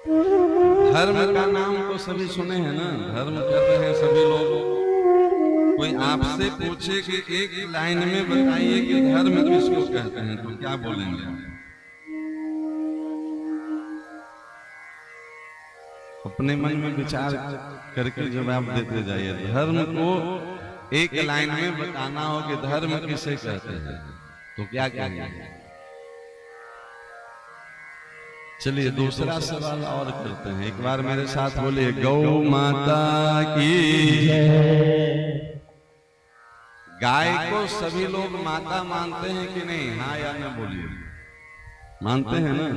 धर्म का नाम तो सभी सुने हैं ना, धर्म कर रहे हैं सभी लोग। कोई आपसे पूछे कि एक लाइन में बताइए कि धर्म किसको कहते हैं, तो क्या बोलेंगे आप? अपने मन में विचार करके जवाब देते जाइए। धर्म को एक लाइन में बताना हो कि धर्म किसे कहते हैं, तो क्या कहेंगे? चलिए दूसरा सवाल और करते हैं। एक बार मेरे साथ बोलिए, गौ माता की जय। गाय को सभी लोग माता मानते हैं कि नहीं? हाँ या ना बोलिए। मानते हैं ना?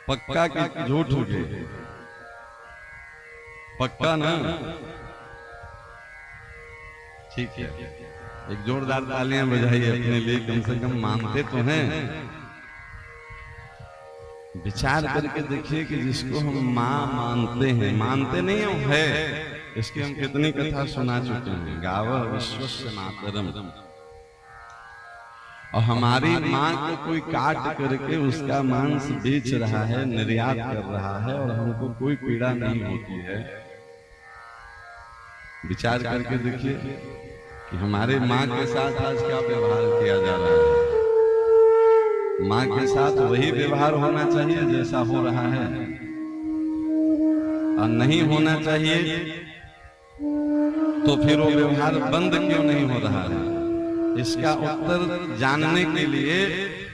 पक्का कि झूठ उठे? पक्का ना? ठीक है, एक जोरदार तालियां बजाइए अपने लिए, कम से कम मानते तो हैं। विचार करके देखिए कि जिसको हम माँ मानते हैं, मानते नहीं हम है, इसकी हम कितनी कथा सुना चुके हैं। गावः विश्वस्य मातरम। और हमारी माँ को कोई काट करके उसका मांस बेच रहा है, निर्यात कर रहा है, और हमको कोई पीड़ा नहीं होती है। विचार करके देखिए कि हमारे माँ के साथ आज क्या व्यवहार किया जा रहा है। माँ के साथ वही व्यवहार होना चाहिए जैसा हो रहा है, और नहीं होना चाहिए तो फिर वो व्यवहार बंद क्यों नहीं हो रहा है? इसका उत्तर जानने के लिए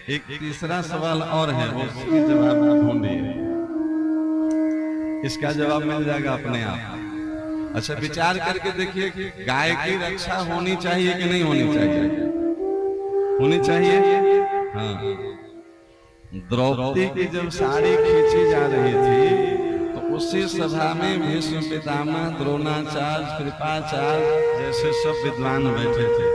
एक तीसरा सवाल और है, वो उसकी जवाब ढूंढिए। इसका जवाब मिल जाएगा अपने आप। अच्छा, विचार करके देखिए कि गाय की रक्षा होनी चाहिए कि नहीं होनी चाहिए? होनी चाहिए। हाँ, द्रौपदी की जब साड़ी खींची जा रही थी तो उसी सभा में भीष्म पितामह, द्रोणाचार्य, कृपाचार्य जैसे सब विद्वान बैठे थे।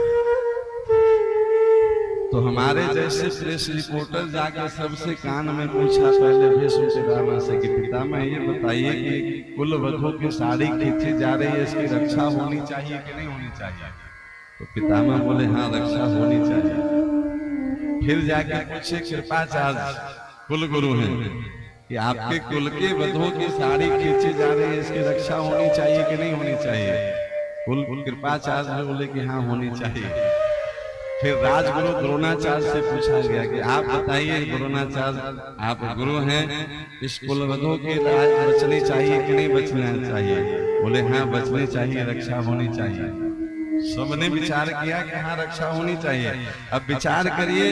तो हमारे जैसे प्रेस रिपोर्टर जाकर सबसे कान में पूछा पहले भीष्म पितामह से कि पितामह ये बताइए कि कुल वधू की साड़ी खींची जा रही है, इसकी रक्षा होनी चाहिए कि नहीं होनी चाहिए? तो पितामह बोले हाँ, रक्षा होनी चाहिए। फिर जाके पूछे कृपाचार्य, कुल गुरु हैं, कि आपके कुल के वधू की साड़ी खींची जा रही है, इसकी रक्षा होनी चाहिए कि नहीं होनी चाहिए? कुल कृपाचार्य बोले कि हाँ होनी चाहिए। फिर राजगुरु द्रोणाचार्य से पूछा गया कि आप बताइए द्रोणाचार्य, आप गुरु हैं, इस कुलवधू की राज बचनी चाहिए कि नहीं बचना चाहिए? बोले हाँ बचनी चाहिए, रक्षा होनी चाहिए। सबने विचार किया कि हाँ रक्षा होनी चाहिए। अब विचार करिए,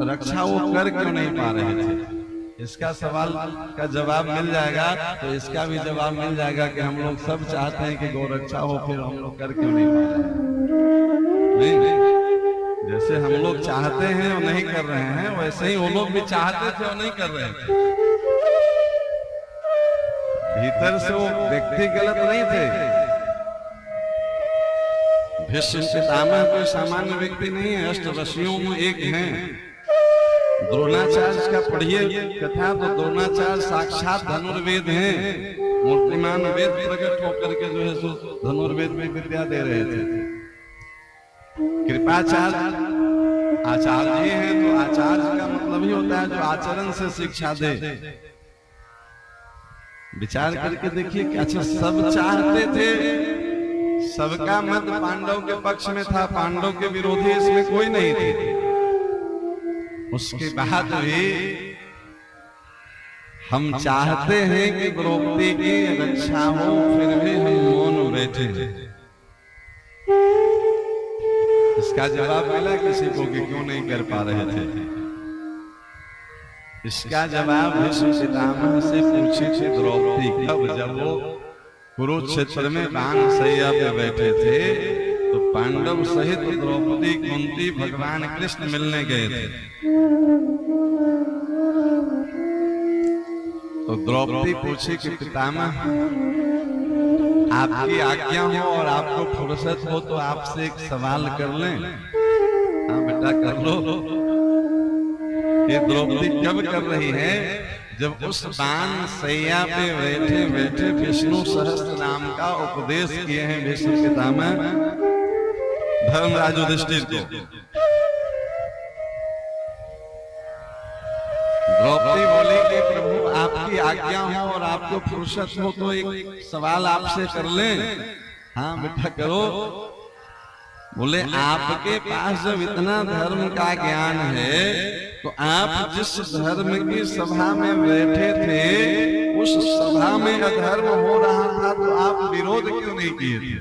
रक्षा वो कर क्यों नहीं पा रहे थे? इसका सवाल का जवाब मिल जाएगा, तो इसका भी जवाब मिल जाएगा कि हम लोग सब चाहते हैं कि गौ रक्षा हो, फिर हम लोग कर क्यों नहीं पा रहे हैं? नहीं, जैसे हम लोग चाहते हैं और नहीं कर रहे हैं, वैसे ही वो लोग भी चाहते थे और नहीं कर रहे थे। भीतर से वो व्यक्ति गलत नहीं थे। भीष्म पितामह कोई सामान्य व्यक्ति नहीं है, अष्टवशियों में एक हैं। द्रोणाचार्य का पढ़िए कथा, तो द्रोणाचार्य साक्षात धनुर्वेद हैं, मूर्तिमान वेद प्रकट होकर के जो है सो धनुर्वेद में विद्या दे रहे थे। कृपाचार्य आचार्य हैं, तो आचार्य का मतलब ही होता है जो आचरण से शिक्षा दे। विचार करके देखिए कि अच्छा, सब चाहते थे, सबका मत पांडव के पक्ष में था, पांडव के विरोधी इसमें कोई नहीं थे। उसके बाद भी हम चाहते हैं कि द्रौपदी की रक्षा हो, फिर भी हम मौन बैठे हैं। इसका जवाब मिला किसी को कि क्यों नहीं कर पा रहे थे? इसका जवाब भीष्म पितामह से पूछी थी द्रौपदी कब, जब वो कुरुक्षेत्र में बाण शैया पे बैठे थे, तो पांडव सहित द्रौपदी, कुंती, भगवान कृष्ण मिलने गए थे। तो द्रौपदी पूछी कि पितामह आपकी आज्ञा हो और आपको फुर्सत हो तो आपसे एक सवाल कर लें? हाँ बेटा कर लो। ये द्रौपदी कब कर रही है? जब उस बाण शैया पे बैठे बैठे विष्णु सहस्त्र नाम का उपदेश किए हैं भीष्म पितामह धर्मराज युधिष्ठिर को। द्रौपदी बोली कि प्रभु आज्ञा हो और आपको फुर्सत हो तो एक सवाल आपसे कर लें? हाँ बेटा करो। बोले आपके पास जब इतना धर्म का ज्ञान है तो आप जिस धर्म की सभा में बैठे थे उस सभा में अधर्म हो रहा था तो आप विरोध क्यों नहीं किए थे?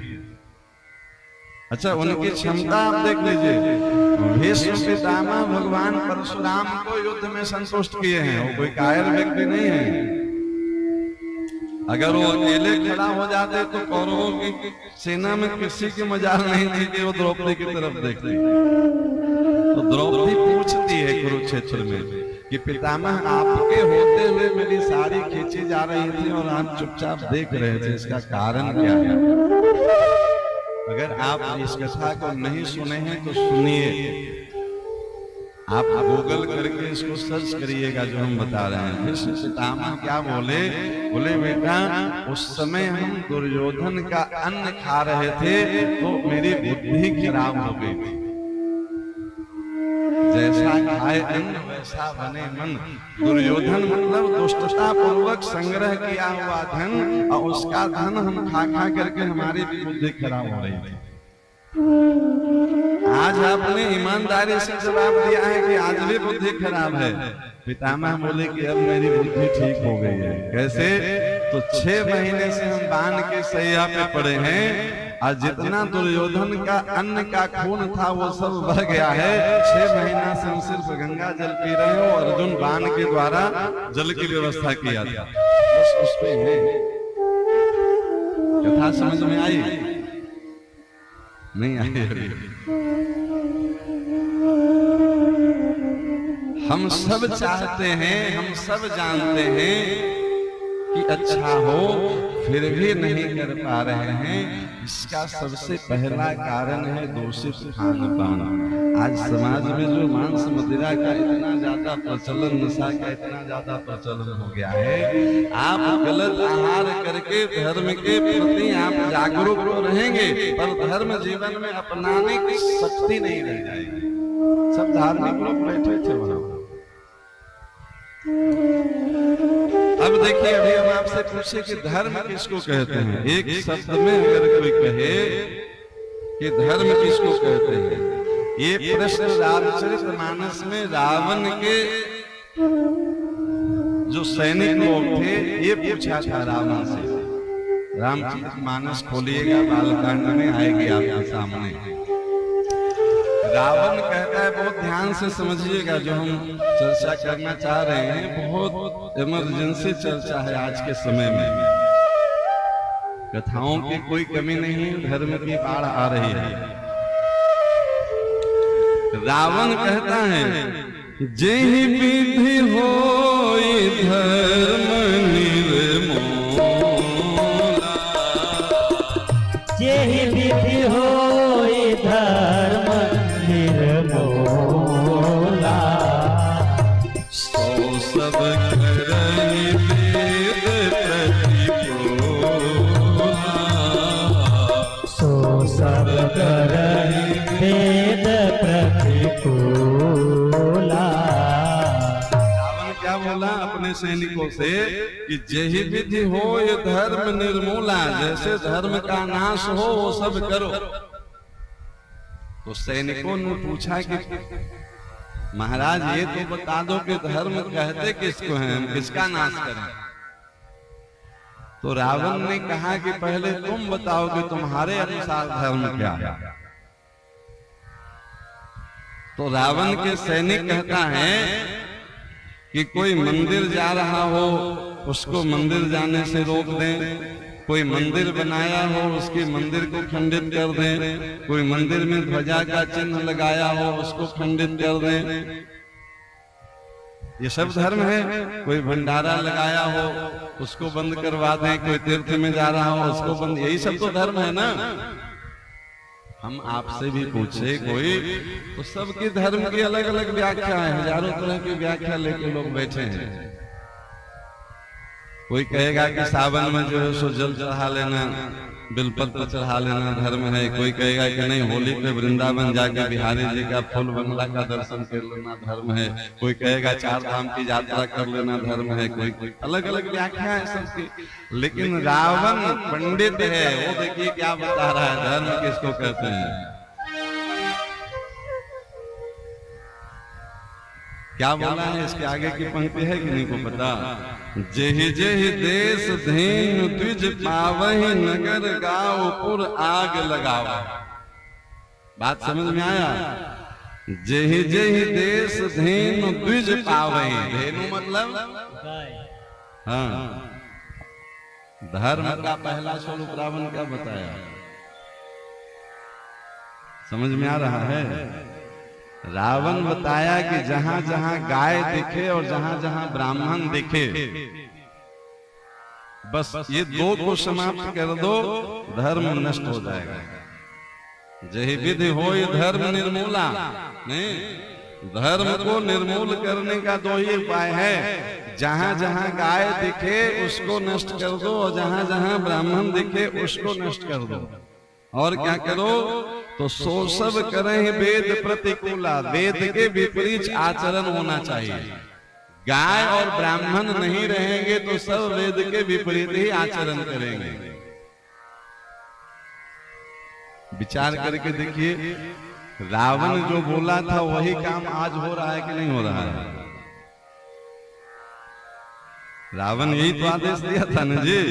अच्छा, उनकी क्षमता आप देख लीजिए। भीष्म पितामह भगवान परशुराम को युद्ध में संतुष्ट किए हैं, वो कोई कायर व्यक्ति नहीं है। अगर वो अकेले खड़ा हो जाते तो कौरवों की सेना में किसी की मजाल नहीं थी कि वो द्रौपदी की तरफ देखती। तो द्रौपदी पूछती है कुरुक्षेत्र में कि पितामह आपके होते हुए मेरी साड़ी खींची जा रही थी और आप चुपचाप देख रहे थे, इसका कारण क्या है? अगर आप इस कथा को नहीं सुने हैं तो सुनिए, आप गूगल करके इसको सर्च करिएगा जो हम बता रहे हैं। भीष्म पितामह क्या बोले? बोले बेटा उस समय हम दुर्योधन का अन्न खा रहे थे तो मेरी बुद्धि खराब हो गई थी। जैसा खाए अन्न वैसा बने मन। दुर्योधन मतलब दुष्टता पूर्वक संग्रह किया हुआ धन, और उसका धन हम खा खा करके हमारी भी बुद्धि खराब हो रही थी। आज आपने ईमानदारी से जवाब दिया है कि आज भी बुद्धि खराब है। पितामह बोले कि अब मेरी बुद्धि ठीक हो गई है। कैसे? तो 6 महीने से हम बांध के सैया पे पड़े हैं और जितना दुर्योधन का अन्न का खून था वो सब बह गया है। 6 महीना से हम सिर्फ गंगा जल पी रहे हो और अर्जुन बाण के द्वारा जल की व्यवस्था किया था। बस उस पे है। कथा समझ में आई? नहीं आई अभी? हम सब चाहते हैं, हम सब जानते हैं कि अच्छा हो, फिर भी नहीं कर पा रहे हैं। इसका सबसे पहला कारण है दूषित खान पान। आज समाज में जो मांस मदिरा का इतना ज्यादा प्रचलन, नशा का इतना ज्यादा प्रचलन हो गया है, आप गलत आहार करके धर्म के प्रति आप जागरूक तो रहेंगे पर धर्म जीवन में अपनाने की शक्ति नहीं रह जाएगी। सब धार्मिक लोग बैठे थे वहां। अब देखिए, अभी हम आपसे पूछे कि धर्म किसको कहते हैं। एक शब्द में अगर कोई कहे कि धर्म किसको कहते हैं, ये प्रश्न रामचरितमानस में रावण के जो सैनिक लोग थे ये पूछा था रावण से। रामचरितमानस खोलिएगा, बालकांड में आएगी आपके सामने। रावण कहता है, बहुत ध्यान से समझिएगा, जो हम चर्चा करना चाह रहे हैं बहुत इमरजेंसी चर्चा है आज के समय में। कथाओं की कोई कमी नहीं, धर्म की बाढ़ आ रही है। रावण कहता है, जेहि विधि होई धर्म निर्मोला, जेहि विधि होई धर्म निर्मोला, सो सब करहि वेद प्रतिपोला, सो सब करहि वेद प्रतिपोला। रावण क्या बोला अपने सैनिकों से कि जेहि विधि हो ये धर्म निर्मूला, जैसे धर्म का नाश हो वो सब करो। तो सैनिकों ने पूछा कि महाराज ये तो बता दो कि धर्म कहते किसको हैं, हम किसका नाश करें। तो रावण ने कहा कि पहले तुम बताओ कि तुम्हारे अनुसार धर्म क्या है। तो रावण के सैनिक कहता है कि कोई मंदिर जा रहा हो उसको मंदिर जाने से रोक दें, कोई मंदिर बनाया हो उसके मंदिर को खंडित कर दें, कोई मंदिर में ध्वजा का चिन्ह लगाया हो उसको खंडित कर दें, ये सब धर्म है। कोई भंडारा लगाया हो उसको बंद करवा दें, कोई तीर्थ में जा रहा हो उसको बंद, यही सब तो धर्म है ना। हम आपसे भी पूछे कोई, तो सबकी धर्म की अलग अलग व्याख्या है, हजारों तरह की व्याख्या लेके लोग बैठे हैं। कोई कहेगा कि सावन में जो है सो जल चढ़ा लेना बिलपत्र चढ़ा लेना धर्म है, कोई कहेगा कि नहीं होली पे वृंदावन जाके बिहारी जी का फूल बंगला का दर्शन कर लेना धर्म है, कोई कहेगा 4 धाम की यात्रा कर लेना धर्म है, कोई अलग अलग व्याख्या है सबकी। लेकिन रावण पंडित है, वो देखिए क्या बता रहा है धर्म किसको कहते हैं। क्या बोला है, इसके आगे की पंक्ति है कि नहीं को पता। जेहि जेहि देश धेनु द्विज पावहि, नगर गाँव पुर आग लगावा। बात समझ में आया। जेहि जेहि देश धेनु द्विज पावहि, धेनु मतलब हाँ, धर्म का पहला स्वरूप रावण का बताया, समझ में आ रहा है। रावण बताया कि जहां जहां गाय दिखे और जहां जहां ब्राह्मण दिखे, बस ये 2 को समाप्त कर दो, धर्म नष्ट हो जाएगा। जही विधि हो धर्म निर्मूला, नहीं, धर्म को निर्मूल करने का 2 ही उपाय है। जहां जहां गाय दिखे उसको नष्ट कर दो, और जहां जहां ब्राह्मण दिखे उसको नष्ट कर दो। और क्या करो, तो सो सब करें वेद प्रतिकूला, वेद के विपरीत आचरण होना चाहिए। गाय और ब्राह्मण नहीं रहेंगे तो सब वेद के विपरीत ही आचरण करेंगे। विचार करके देखिए, रावण जो बोला था वही काम आज हो रहा है कि नहीं हो रहा है। रावण यही तो आदेश दिया था ना जी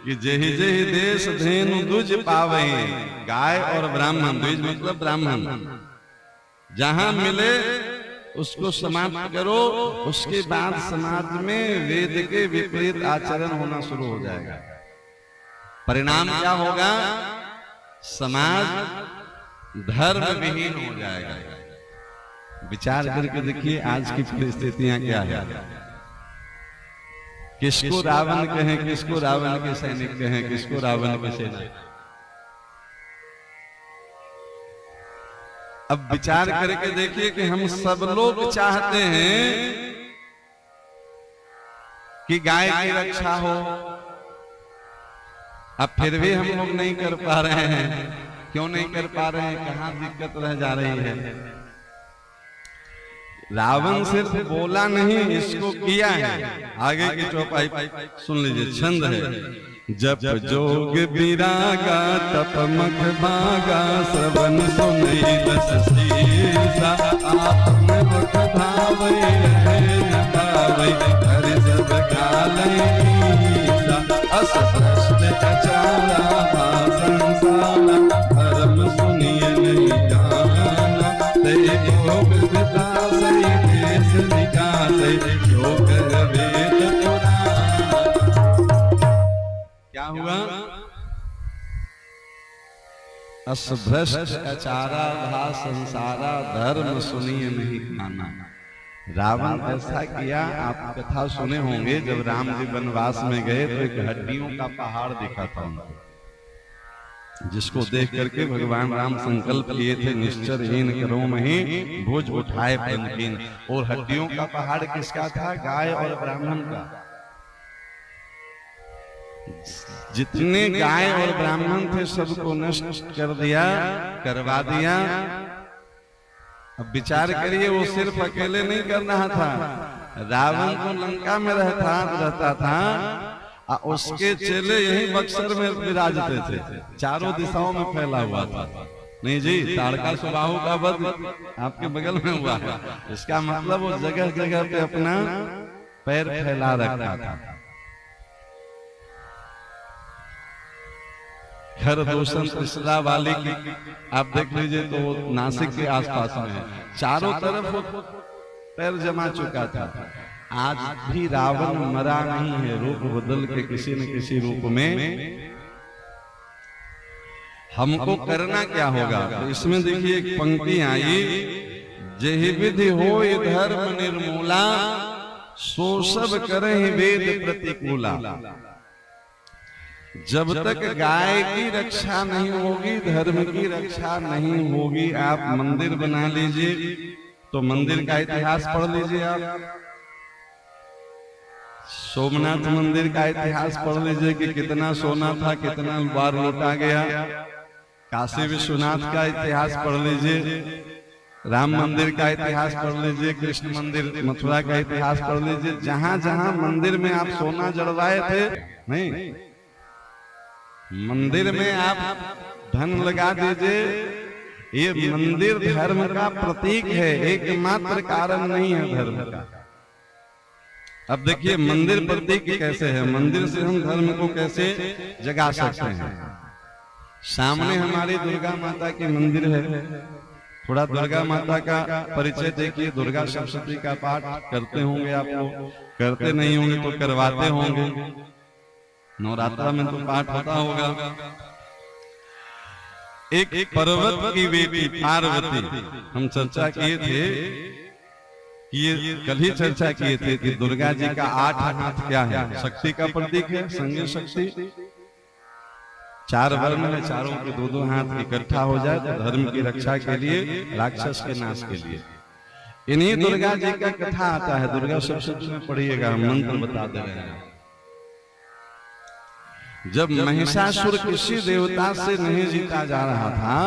कि जेहि जेहि देश धेनु द्विज पावहि, गाय और ब्राह्मण, द्विज मतलब ब्राह्मण, जहां मिले उसको समाप्त करो। उसके बाद समाज में वेद के विपरीत आचरण होना शुरू हो जाएगा। परिणाम क्या होगा, समाज धर्म विहीन हो जाएगा। विचार करके देखिए आज की परिस्थितियां क्या है। किसको रावण कहें, किसको रावण के सैनिक कहें, किसको रावण के सैनिक। अब विचार करके देखिए कि हम सब लोग चाहते हैं कि गाय की रक्षा हो, अब फिर भी हम लोग नहीं कर पा रहे हैं। क्यों नहीं कर पा रहे हैं, कहां दिक्कत रह जा रही है। रावण सिर्फ बोला नहीं, इसको किया है। आगे की चौपाई सुन लीजिए, छंद है। जप जोग विरागा तप मख भागा, श्रवण सुनई रस सीसा, आत्म मुख भावै न पावै, हरि सब गालै कीसा, अस भ्रष्ट अचारा संसारा, धर्म सुनिए नहीं जाना, ते योग विदास देश निकास, योग वेद पुराण। क्या हुआ, असभ्रष्ट अचारा भा संसारा, धर्म सुनिए नहीं खाना। रावण ऐसा किया। आप कथा सुने होंगे, जब राम जी वनवास में गए तो एक हड्डियों का पहाड़ दिखा था उनको, जिसको देख करके भगवान राम संकल्प किए थे, निश्चरहीन करो मही भुज उठाए पंचहीन। और हड्डियों का पहाड़ किसका था, गाय और ब्राह्मण का। जितने गाय और ब्राह्मण थे सबको नष्ट कर दिया, करवा दिया। अब विचार करिए, वो सिर्फ अकेले नहीं कर रहा था। रावण तो लंका में रहता था, उसके चेले यही बक्सर में विराजते थे, चारों दिशाओं में फैला हुआ था। नहीं जी, ताड़का सुबाहु का वध आपके बगल में हुआ है। इसका मतलब वो जगह जगह पे अपना पैर फैला रखा था। खरदूषण त्रिशला वाली की आप देख लीजिए तो वो नासिक के आसपास में है, चारों तरफ वो पैर जमा चुका था। आज भी रावण मरा नहीं है, रूप बदल के किसी न किसी रूप में। हमको करना क्या होगा, तो इसमें देखिए एक पंक्ति आई, जेहि विधि होय धर्म निर्मूला, सो सब करहि वेद प्रतिकूला। जब तक गाय की रक्षा नहीं होगी, धर्म की रक्षा नहीं होगी। आप मंदिर बना लीजिए, तो मंदिर का इतिहास पढ़ लीजिए आप। सोमनाथ मंदिर का इतिहास पढ़ लीजिए कि कितना सोना था, कितना बार लूटा गया। काशी विश्वनाथ का इतिहास पढ़ लीजिए, राम मंदिर का इतिहास पढ़ लीजिए, कृष्ण मंदिर मथुरा का इतिहास पढ़ लीजिए। जहां जहां मंदिर में आप सोना जड़वाए थे, नहीं, मंदिर में आप धन लगा दीजिए। ये मंदिर धर्म का प्रतीक है, एकमात्र कारण नहीं है धर्म का। अब देखिए मंदिर प्रतीक कैसे है, मंदिर से हम धर्म को कैसे जगा सकते हैं। सामने हमारी दुर्गा माता की मंदिर है, थोड़ा दुर्गा माता का परिचय देखिए। दुर्गा सप्तशती का पाठ करते होंगे आप लोग, करते नहीं होंगे तो करवाते होंगे। नवरात्रा में तो पाठ होता होगा। एक पर्वत की बेटी पार्वती, हम चर्चा किए थे कि ये कल ही चर्चा किए थे कि दुर्गा जी का 8 हाथ क्या है, शक्ति का प्रतीक है, संजय शक्ति। 4 वर्ण में चारों के 2-2 हाथ इकट्ठा हो जाए तो धर्म की रक्षा के लिए, राक्षस के नाश के लिए। इन्हीं दुर्गा जी का कथा आता है, दुर्गा सप्तशती में पढ़िएगा, हम मंत्र बता दे रहे हैं। जब महिषासुर किसी देवता से नहीं जीता जा रहा था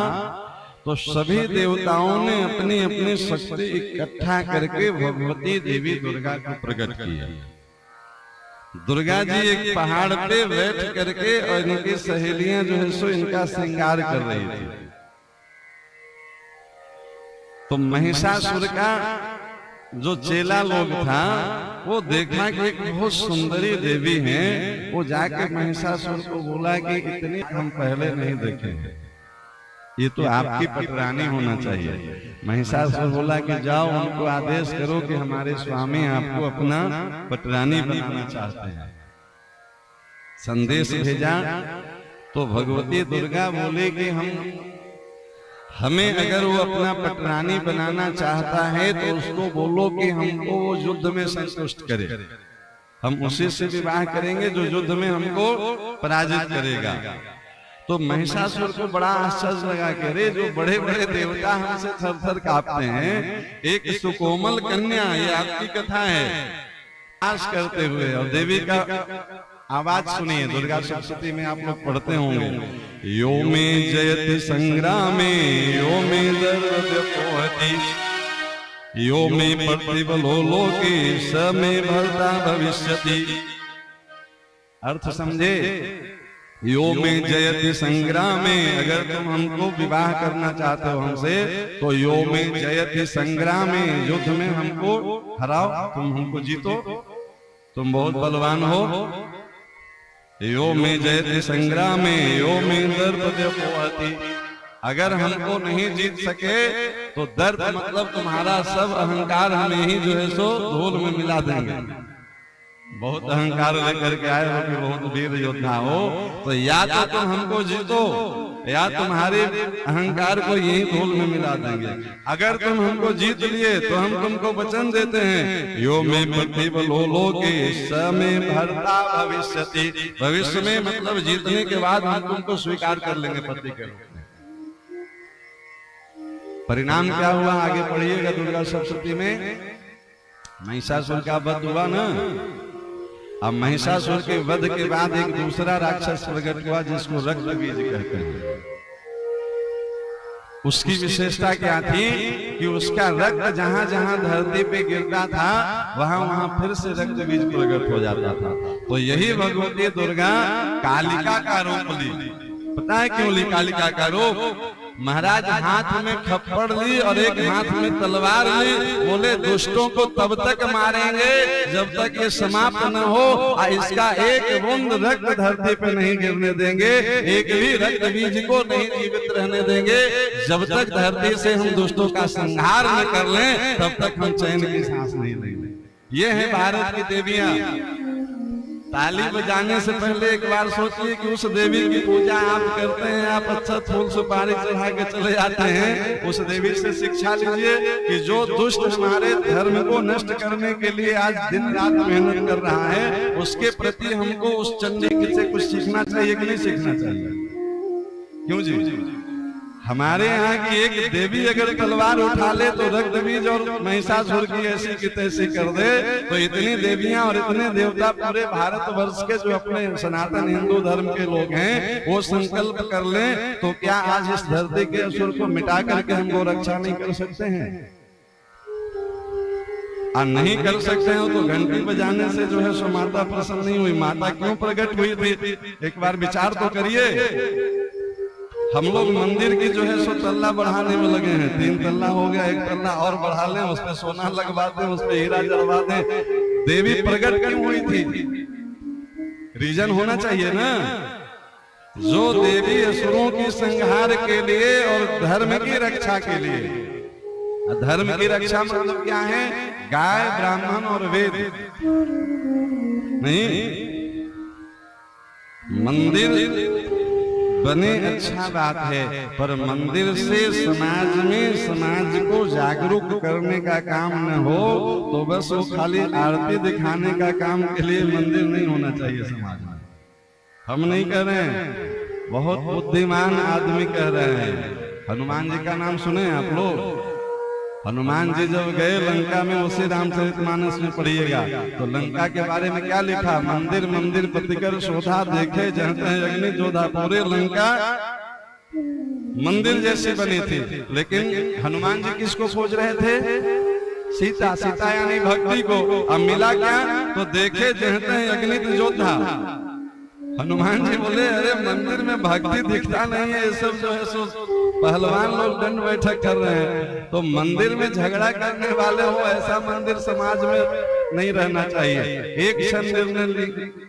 तो सभी देवताओं ने अपनी अपनी शक्ति इकट्ठा करके भगवती देवी दुर्गा को प्रकट किया। दुर्गा जी एक पहाड़ पे बैठ करके और इनकी सहेलियां जो है सो इनका श्रृंगार कर रही थी। तो महिषासुर का जो चेला लोग था वो देखा कि एक बहुत सुंदरी देवी है। वो जाके महिषासुर को बोला कि इतनी हम पहले नहीं देखे, ये तो आपकी पटरानी होना चाहिए। महिषासुर बोला कि जाओ उनको आदेश करो कि हमारे स्वामी आपको अपना पटरानी बनाना चाहते हैं। संदेश भेजा तो भगवती दुर्गा बोले कि हमें अगर वो अपना पटरानी बनाना चाहता है तो उसको बोलो कि हमको वो युद्ध में संतुष्ट करे, हम उसी से विवाह करेंगे जो युद्ध में हमको पराजित करेगा। तो महिषासुर को बड़ा आश्चर्य लगा कि अरे जो बड़े बड़े देवता हमसे थर-थर कांपते हैं, एक सुकोमल कन्या, ये आपकी कथा है, आश करते हुए। और देवी का आवाज सुनिए, दुर्गा सप्तशती में आप लोग पढ़ते होंगे, यो में जयति संग्रामे यो में दर्दपोहति यो में प्रतिबलो लोके स में भर्ता भविष्यति। अर्थ समझे, यो में जयति संग्रामे, अगर तुम हमको विवाह करना चाहते हो हमसे तो यो में जयति संग्रामे, युद्ध में हमको हराओ, तुम हमको जीतो, तुम बहुत बलवान हो। यो में जयति संग्रामे यो में दर्पद्योपहति, अगर हमको नहीं जीत सके तो दर्प मतलब तुम्हारा सब अहंकार हमें ही जो है सो धूल में मिला देंगे। बहुत अहंकार लेकर के आए हो कि बहुत वीर योद्धा हो, तो या तो तुम हमको जीतो या तुम्हारे अहंकार को यही धूल में मिला देंगे। अगर तुम हमको जीत लिए तो हम तुमको वचन देते हैं, यो में प्रतिबलो लोके स में भर्ता भविष्यति, भविष्य में मतलब जीतने के बाद हम तुमको स्वीकार कर लेंगे पति के रूप में। परिणाम क्या हुआ आगे पढ़िएगा दुर्गा सप्तशती में। महिषासुर का वध हुआ ना। अब महिषासुर के वध के बाद एक दूसरा राक्षस प्रकट हुआ जिसको रक्त बीज कहते हैं। उसकी विशेषता क्या थी कि उसका रक्त जहां जहां धरती पे गिरता था वहां वहां फिर से रक्त बीज प्रकट हो जाता था। तो यही भगवती दुर्गा कालिका का रूप ली। पता है क्यों ली कालिका का रूप? महाराज हाथ में खप्पड़ ली और एक हाथ में तलवार ली, बोले दुष्टों को तब तक मारेंगे जब तक ये समाप्त न हो, और इसका एक बूंद रक्त धरती पे नहीं गिरने देंगे, एक भी रक्त बीज को नहीं जीवित रहने देंगे। जब तक धरती से हम दुष्टों का संहार न कर लें तब तक हम चैन की सांस नहीं लेंगे। ये है भारत की देवियां। ताली बजाने से पहले एक बार सोचिए कि उस देवी की पूजा आप करते हैं, आप अच्छा फूल सुपारी चढ़ा के चले जाते हैं, उस देवी से शिक्षा लीजिए कि जो दुष्ट हमारे धर्म को नष्ट करने के लिए आज दिन रात मेहनत कर रहा है, उसके प्रति हमको उस चंडी से कुछ सीखना चाहिए कि नहीं सीखना चाहिए? क्यों जी? हमारे यहाँ की एक देवी अगर तलवार उठा ले तो रक्त बीज और महिषासुर की ऐसी की तैसी कर दे। तो इतनी देवियां और इतने देवता पूरे भारतवर्ष के जो अपने सनातन हिंदू धर्म के लोग हैं वो संकल्प कर लें तो क्या आज इस धरती के असुर को मिटा करके हमको रक्षा नहीं कर सकते हैं? और नहीं कर सकते हो तो घंटी बजाने से जो है सो माता प्रसन्न नहीं हुई। माता क्यों प्रकट हुई थी एक बार विचार तो करिए। हम लोग मंदिर की जो है सो तल्ला बढ़ाने में लगे हैं। 3 तल्ला हो गया, 1 तल्ला और बढ़ा लें, उस पे सोना लगवा दें, उस पे हीरा जलवा दें। देवी प्रकट क्यों हुई थी? रीजन होना चाहिए ना। जो देवी असुरों की संहार के लिए और धर्म की रक्षा के लिए। धर्म की रक्षा मतलब क्या है? गाय, ब्राह्मण और वेद नहीं। मंदिर बने अच्छा बात है, पर मंदिर से समाज में समाज को जागरूक करने का काम न हो तो बस वो खाली आरती दिखाने का काम के लिए मंदिर नहीं होना चाहिए समाज में। हम नहीं कह रहे हैं, बहुत बुद्धिमान आदमी कह रहे हैं। हनुमान जी का नाम सुने हैं आप लोग? हनुमान जी जब गए लंका में, उसी रामचरितमानस में पढ़िएगा तो लंका के बारे में क्या लिखा? मंदिर मंदिर प्रतिकर शोधा, देखे जहते हैं अग्नि जोधा। पूरे लंका मंदिर जैसी बनी थी, लेकिन हनुमान जी किसको खोज रहे थे? सीता। सीता यानी भक्ति को। अब मिला क्या? तो देखे जहते हैं अग्नि जोधा। हनुमान जी बोले अरे मंदिर में भक्ति दिखता नहीं है, ये सब जो है सो पहलवान लोग दंड बैठक कर रहे हैं। तो मंदिर में झगड़ा करने वाले हो ऐसा मंदिर समाज में नहीं रहना चाहिए। एक क्षण निर्णय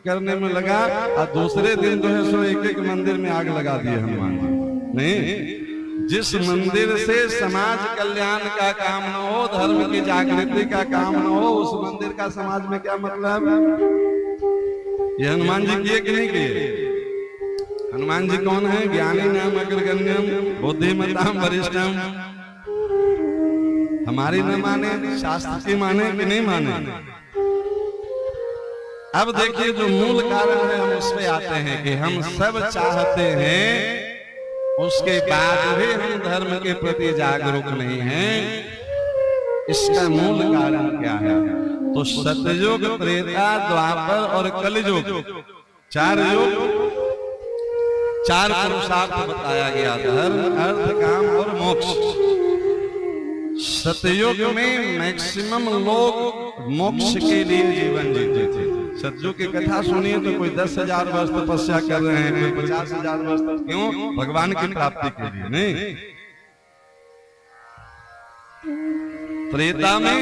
करने में लगा और दूसरे दिन जो है सो एक मंदिर में आग लगा दिए हनुमान जी। नहीं, जिस मंदिर से समाज कल्याण का काम न हो, धर्म की जागृति का काम न हो, उस मंदिर का समाज में क्या मतलब? ये हनुमान जी किए कि नहीं किए? हनुमान जी कौन है? ज्ञानी नाम अग्रगण्यम बुद्धिमताम वरिष्ठम। हमारी न माने, शास्त्र की माने कि नहीं माने? अब देखिए जो मूल कारण है हम उस पे आते हैं कि हम सब चाहते हैं, उसके बाद भी हम धर्म के प्रति जागरूक नहीं हैं। इसका मूल कारण क्या है? तो सतयुग, त्रेता, द्वापर और कलयुग, 4 युग, 4 पुरुषार्थ बताया गया। धर्म, अर्थ, काम और मोक्ष। सतयुग में मैक्सिमम लोग मोक्ष के लिए जीवन जीते थे। सतयुग की कथा सुनिए तो कोई 10,000 वर्ष तपस्या कर रहे हैं, कोई 50,000 वर्ष। क्यों? भगवान की प्राप्ति के लिए नहीं। त्रेता में,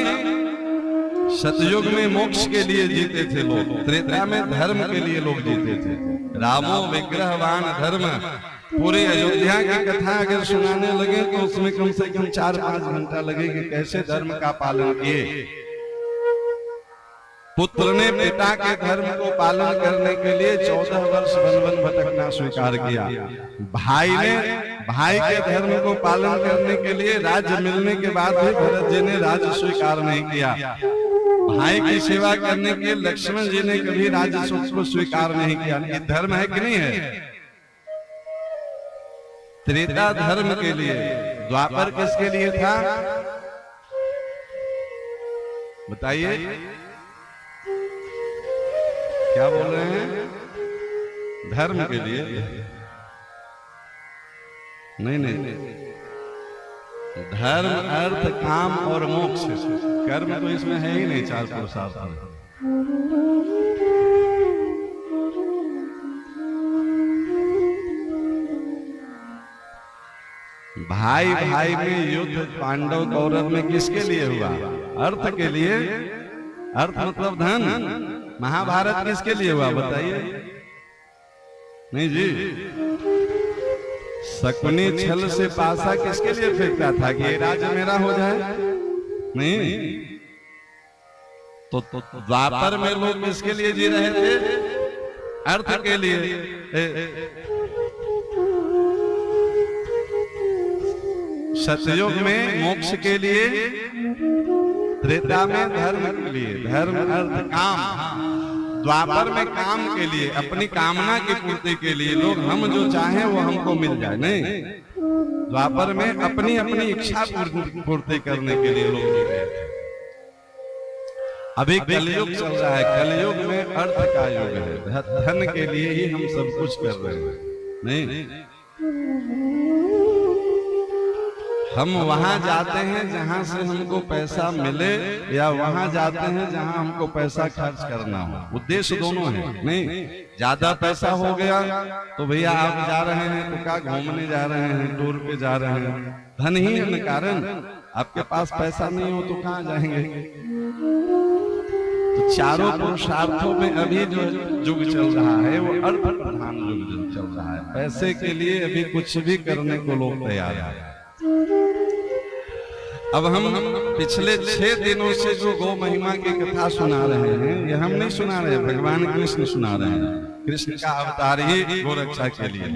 सतयुग में मोक्ष के लिए जीते थे लोग, त्रेता में धर्म के लिए लोग जीते थे। रामो विग्रहवान धर्म। पूरे अयोध्या की कथा अगर सुनाने लगे तो उसमें कम से कम 4-5 घंटा लगेगा। कैसे धर्म का पालन किए? पुत्र ने पिता के धर्म को पालन करने के लिए 14 वर्ष वन भटकना स्वीकार किया। भाई ने भाई के धर्म को पालन करने के लिए राज्य मिलने के बाद भी भरत जी ने राज्य स्वीकार नहीं किया। भाई की सेवा करने के लक्ष्मण जी ने कभी राज्य को स्वीकार नहीं किया। ये धर्म है कि नहीं है? त्रेता धर्म के लिए, द्वापर किसके लिए था बताइए? क्या बोल रहे हैं? धर्म के लिए नहीं। धर्म, अर्थ, काम और मोक्ष। कर्म तो इसमें है ही नहीं। 4 पुरुषार्थ। भाई भाई में युद्ध पांडव कौरव में किसके लिए हुआ? अर्थ के लिए। अर्थ मतलब धन। महाभारत किसके लिए हुआ बताइए? नहीं जी। शकुनी छल से पासा किसके लिए फेंकता था कि ये राज्य मेरा हो जाए? नहीं। तो द्वापर में लोग किसके लिए जी रहे थे? अर्थ के लिए। सतयुग में मोक्ष के लिए, त्रेता में धर्म के लिए। धर्म, अर्थ, काम। द्वापर में काम के लिए, अपनी कामना की पूर्ति के लिए लोग हम जो चाहें वो हमको मिल जाए। नहीं, द्वापर में अपनी अपनी इच्छा पूर्ति करने के लिए लोग जी रहे थे। अभी कलयुग चल रहा है, कलयुग में अर्थ का युग है, धन के लिए ही हम सब कुछ कर रहे हैं। नहीं, हम वहां जाते हैं जहां से हमको पैसा मिले, या वहां जाते हैं जहां हमको पैसा खर्च करना हो। उद्देश्य दोनों है। नहीं, ज्यादा पैसा हो गया तो भैया आप जा रहे हैं तो क्या घूमने जा रहे हैं, टूर पे जा रहे हैं, धन ही है न कारण। आपके पास पैसा नहीं हो तो कहां जाएंगे। तो चारों पुरुषार्थों में अभी जो युग चल रहा है वो अर्थ प्रधान युग चल रहा है। पैसे के लिए अभी कुछ भी करने को लोग तैयार हैं। अब हम पिछले 6 दिनों से जो गौ महिमा की कथा सुना रहे हैं, ये हम नहीं सुना रहे, भगवान कृष्ण सुना रहे हैं। कृष्ण का अवतार ही गोरक्षा के लिए।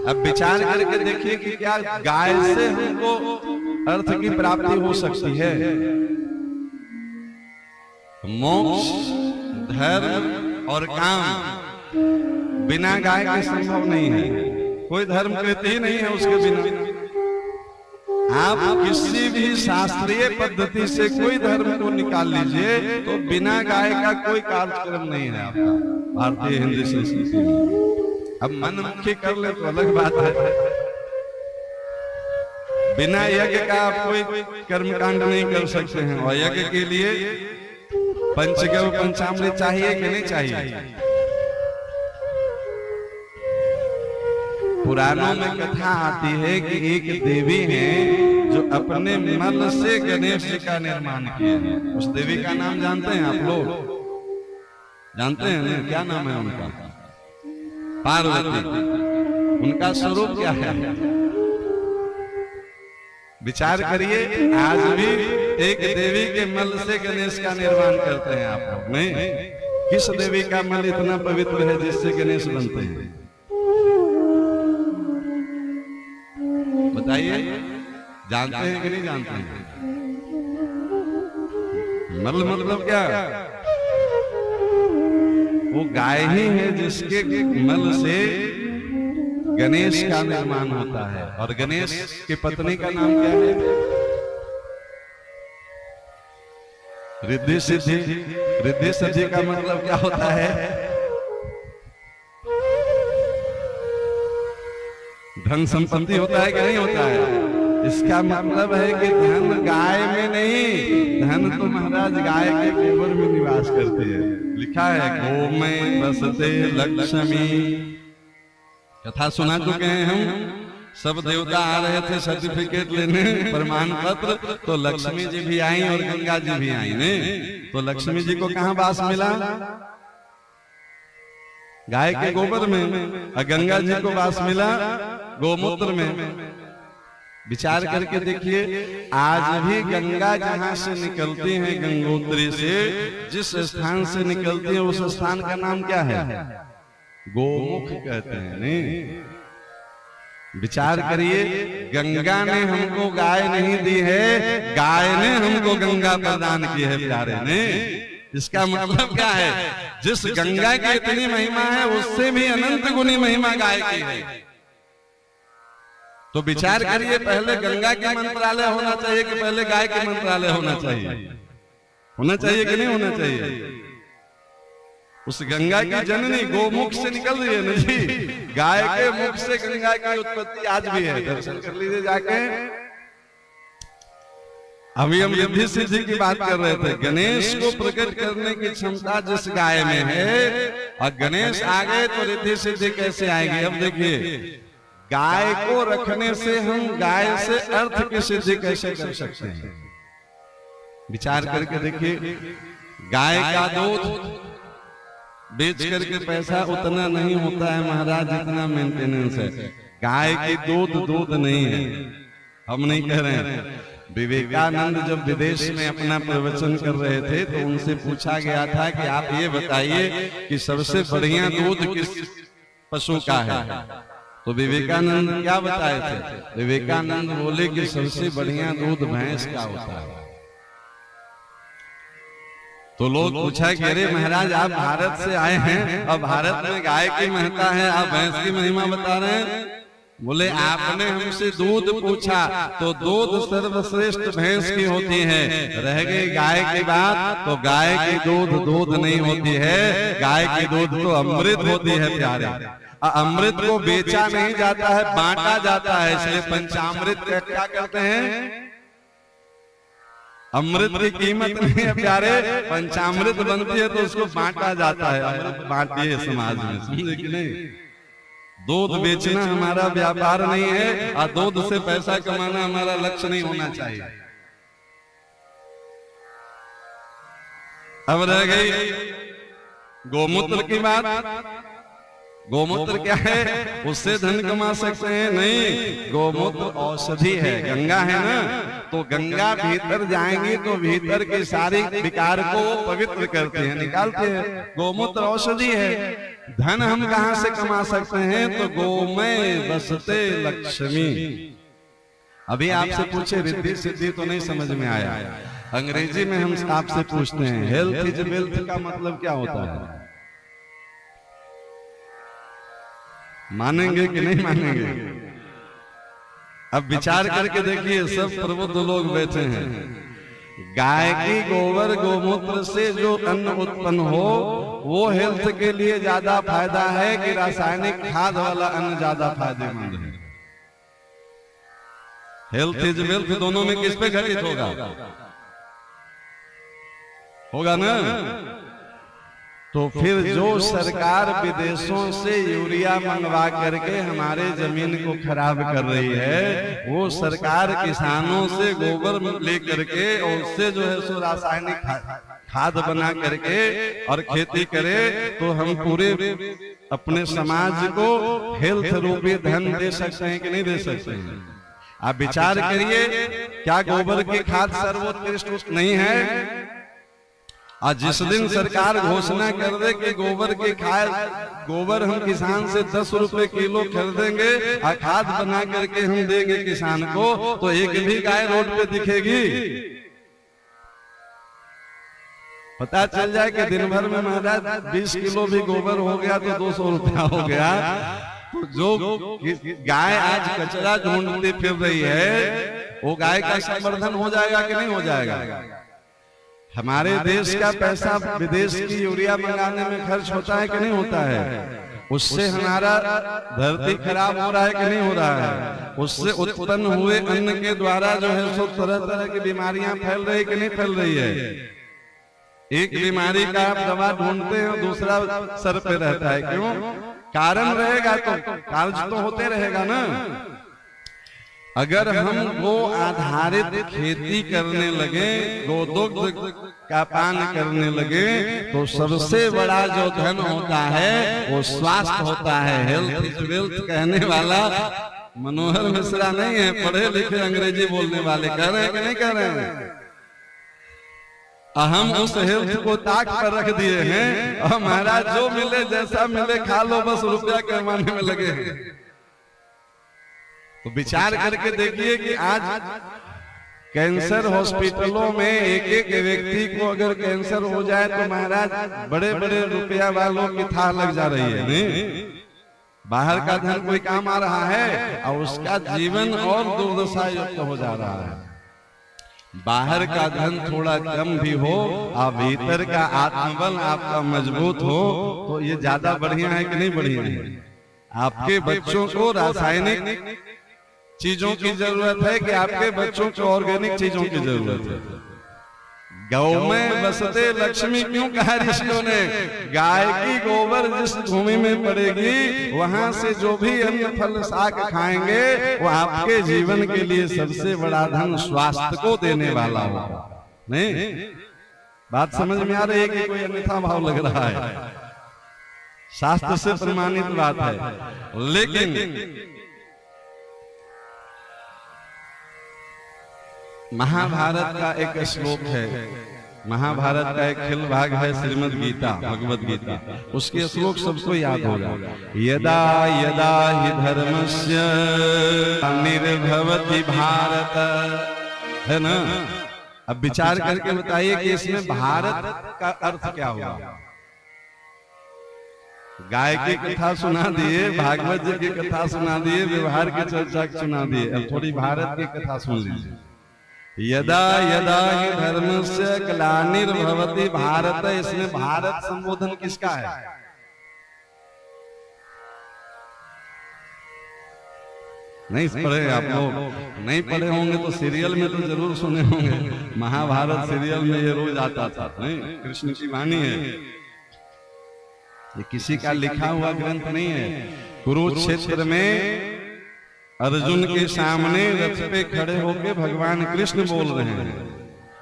अब विचार करके देखिए कि क्या गाय से हमको अर्थ की प्राप्ति हो सकती है। मोक्ष, धर्म और काम बिना गाय के संभव नहीं है। कोई धर्म कृति ही नहीं है उसके बिना। आप किसी भी शास्त्रीय पद्धति से कोई धर्म को निकाल लीजिए तो बिना गाय का कोई कार्यक्रम नहीं है आपका भारतीय हिंदी संस्कृति में। अब मनमुखी कर ले तो अलग बात है। बिना यज्ञ का आप कोई कर्मकांड नहीं कर सकते हैं। और यज्ञ के लिए पंचगव्य पंचामृत चाहिए कि नहीं चाहिए। पुराणों में कथा आती है कि एक देवी है जो अपने मल से गणेश जी का निर्माण किए हैं। उस देवी का नाम जानते हैं आप लोग? जानते हैं ना? क्या नाम है उनका? पार्वती। उनका स्वरूप क्या है? विचार करिए, आज भी एक देवी के मल से गणेश का निर्माण करते हैं आप लोग। नहीं, किस देवी का मल इतना पवित्र है जिससे गणेश बनते हैं? बताइए, जानते हैं कि नहीं जानते हैं? मल मतलब क्या? वो गाय ही है जिसके मल से गणेश का निर्माण होता है। और गणेश की पत्नी का नाम क्या है? रिद्धि सिद्धि। रिद्धि सिद्धि का मतलब क्या होता है? धन संपत्ति होता है कि नहीं होता है? इसका मतलब है कि धन गाय में नहीं, धन तो महाराज गाय के गोबर में निवास करती है। लिखा है गो में बसते लक्ष्मी। कथा सुना चुके हैं हम। सब देवता आ रहे थे सर्टिफिकेट लेने, प्रमाण पत्र, तो लक्ष्मी जी भी आई और गंगा जी भी आई। ने तो लक्ष्मी जी को कहां वास मिला? गाय के गोबर में। और गंगा जी को वास मिला गोमूत्र में। विचार करके देखिए, आज भी गंगा जहां से निकलती है, गंगोत्री से जिस स्थान से निकलती है, उस स्थान का नाम क्या है? गोमुख कहते हैं। नहीं, विचार करिए, गंगा ने हमको गाय नहीं दी है, गाय ने हमको गंगा प्रदान की है प्यारे ने। इसका मतलब क्या है? जिस गंगा की इतनी महिमा है उससे भी अनंत गुनी महिमा गाय की है। तो विचार करिए, पहले गंगा के मंत्रालय होना चाहिए कि पहले गाय के मंत्रालय होना चाहिए? होना चाहिए कि नहीं होना चाहिए? उस गंगा की जननी गोमुख से निकल रही है ना जी। गाय के मुख से गंगा की उत्पत्ति आज भी है। दर्शन कर लीजिए जाके। अभी हम रिद्धि सिद्धि की बात कर रहे थे। गणेश को प्रकट करने की क्षमता जिस गाय में है, और गणेश आ गए तो रिद्धि सिद्धि कैसे आएगी? अब देखिए, गाय को रखने से हम गाय से अर्थ की सिद्धि कैसे कर सकते हैं? विचार करके देखिए, गाय का दूध बेच करके पैसा उतना नहीं होता है महाराज जितना मेंटेनेंस है। गाय की दूध नहीं है। हम नहीं कह रहे हैं। विवेकानंद जब विदेश में अपना प्रवचन कर रहे थे तो उनसे पूछा गया था कि आप ये बताइए कि सबसे बढ़िया दूध किस पशु का है? तो विवेकानंद क्या बताए थे? विवेकानंद बोले कि सबसे बढ़िया दूध भैंस का होता है। तो लोग पूछा कि अरे महाराज, आप भारत से आए हैं और भारत में गाय की महत्ता है, आप भैंस की महिमा बता रहे हैं? बोले आपने हमसे दूध पूछा तो दूध सर्वश्रेष्ठ भैंस की होती है, रह गई गाय की बात तो गाय की दूध नहीं होती है, गाय की दूध तो अमृत होती है प्यारे। अमृत को बेचा नहीं जाता है, बांटा जाता है, इसलिए पंचामृत क्या करते हैं? अमृत की कीमत नहीं है प्यारे, पंचामृत बनती है तो उसको बांटा जाता है। अमृत बांटिए समाज में, समझे कि नहीं? दूध बेचना हमारा व्यापार नहीं है और दूध से पैसा कमाना हमारा लक्ष्य नहीं होना चाहिए। अब रह गई गोमूत्र की बात। गोमूत्र क्या है? उससे धन कमा सकते हैं? नहीं, गोमूत्र औषधि है, गंगा है ना, तो गंगा भीतर जाएंगी तो भीतर के सारे विकार को पवित्र करते हैं, निकालते हैं। गोमूत्र औषधि है। धन हम कहां से कमा सकते हैं? तो गोमय बसते लक्ष्मी। अभी आपसे पूछे रिद्धि सिद्धि तो नहीं समझ में आया, अंग्रेजी में हम आपसे पूछते हैं हेल्थ इज वेल्थ का मतलब क्या होता है? मानेंगे कि नहीं मानेंगे? अब विचार करके देखिए, सब प्रबुद्ध लोग बैठे हैं। गाय की गोबर गोमूत्र से जो अन्न उत्पन्न हो वो हेल्थ के लिए ज्यादा फायदा है कि रासायनिक खाद वाला अन्न ज्यादा फायदेमंद है? हेल्थ इज वेल्थ दोनों में किस पे घटित होगा ना? तो फिर जो सरकार विदेशों से यूरिया मंगवा करके हमारे जमीन को खराब कर रही है, वो सरकार किसानों से गोबर लेकर के और उससे जो है सो रासायनिक खाद बना करके और खेती करे, तो हम पूरे अपने समाज को हेल्थ रूपी धन दे सकते हैं कि नहीं दे सकते हैं? आप विचार करिए, क्या गोबर की खाद सर्वोत्कृष्ट नहीं है? और जिस दिन सरकार घोषणा कर दे कि गोबर की खाद, गोबर हम किसान से 10 रुपए किलो खरीदेंगे और खाद बना करके हम देंगे किसान को, तो एक भी गाय रोड पे दिखेगी? पता चल जाए कि दिन भर में महाराज 20 किलो भी गोबर हो गया तो 200 रुपया हो गया। तो जो गाय आज कचरा ढूंढती फिर रही है, वो गाय का संवर्धन हो जाएगा कि नहीं हो जाएगा? हमारे देश का पैसा विदेश की यूरिया मंगाने में खर्च होता है कि नहीं होता है? उससे हमारा धरती खराब हो रहा है कि नहीं हो रहा है? उससे उत्पन्न हुए अन्न के द्वारा जो है सो तरह तरह की बीमारियां फैल रही कि नहीं फैल रही है? एक बीमारी का आप दवा ढूंढते हैं, दूसरा सर पे रहता है। क्यों? कारण रहेगा तो कार्य तो होते रहेगा ना। अगर हम गो आधारित खेती करने लगे, गोदुग्ध का पान करने लगे, तो सबसे बड़ा जो धन होता है वो स्वास्थ्य होता है। हेल्थ इज वेल्थ कहने वाला मनोहर मिश्रा नहीं है, पढ़े लिखे अंग्रेजी बोलने वाले कह रहे हैं कि नहीं कह रहे हैं? हम उस हेल्थ को ताक पर रख दिए हैं और महाराज जो मिले जैसा मिले खा लो, बस रुपया कमाने में लगे हैं। तो विचार करके देखिए कि आज कैंसर हॉस्पिटलों में एक एक व्यक्ति को अगर कैंसर हो जाए तो महाराज बड़े बड़े रुपया वालों की थाह लग जा रही है। नहीं, बाहर का धन कोई काम आ रहा है और उसका जीवन और दुर्दशा युक्त हो जा रहा है। बाहर का धन थोड़ा कम भी हो और भीतर का आत्मबल आपका मजबूत हो तो ये ज्यादा बढ़िया है कि नहीं बढ़िया है? आपके बच्चों को रासायनिक चीजों की जरूरत है कि आपके बच्चों को ऑर्गेनिक चीजों की जरूरत है? गौ में बसते लक्ष्मी क्यों कहा ऋषियों ने? गाय की गोबर जिस भूमि में पड़ेगी वहां से जो भी अन्न फल शाक खाएंगे वो आपके जीवन के लिए सबसे बड़ा धन स्वास्थ्य को देने वाला होगा। नहीं, बात समझ में आ रही है कि कोई अन्यथा भाव लग रहा है? शास्त्र से प्रमाणित बात है। लेकिन महाभारत का एक श्लोक है, महाभारत का एक खिल भाग है श्रीमद् गीता, भगवद गीता, उसके श्लोक सबको याद होगा। यदा यदा हि धर्मस्य निर्भवति भारत, है ना? अब विचार करके बताइए कि इसमें भारत का अर्थ क्या होगा? गाय की कथा सुना दिए, भागवत जी की कथा सुना दिए, व्यवहार की चर्चा सुना दिए। अब थोड़ी भारत की कथा सुन लीजिए। यदा यदा हि धर्मस्य ग्लानिर्भवति भारत, इसमें भारत संबोधन किसका है? नहीं पढ़े आप लोग? नहीं पढ़े होंगे तो सीरियल में तो जरूर सुने होंगे। महाभारत सीरियल में ये रोज आता था। नहीं, कृष्ण की वाणी है ये, किसी का लिखा हुआ ग्रंथ नहीं है। कुरुक्षेत्र में अर्जुन के सामने रथ पे खड़े होके भगवान कृष्ण बोल रहे हैं,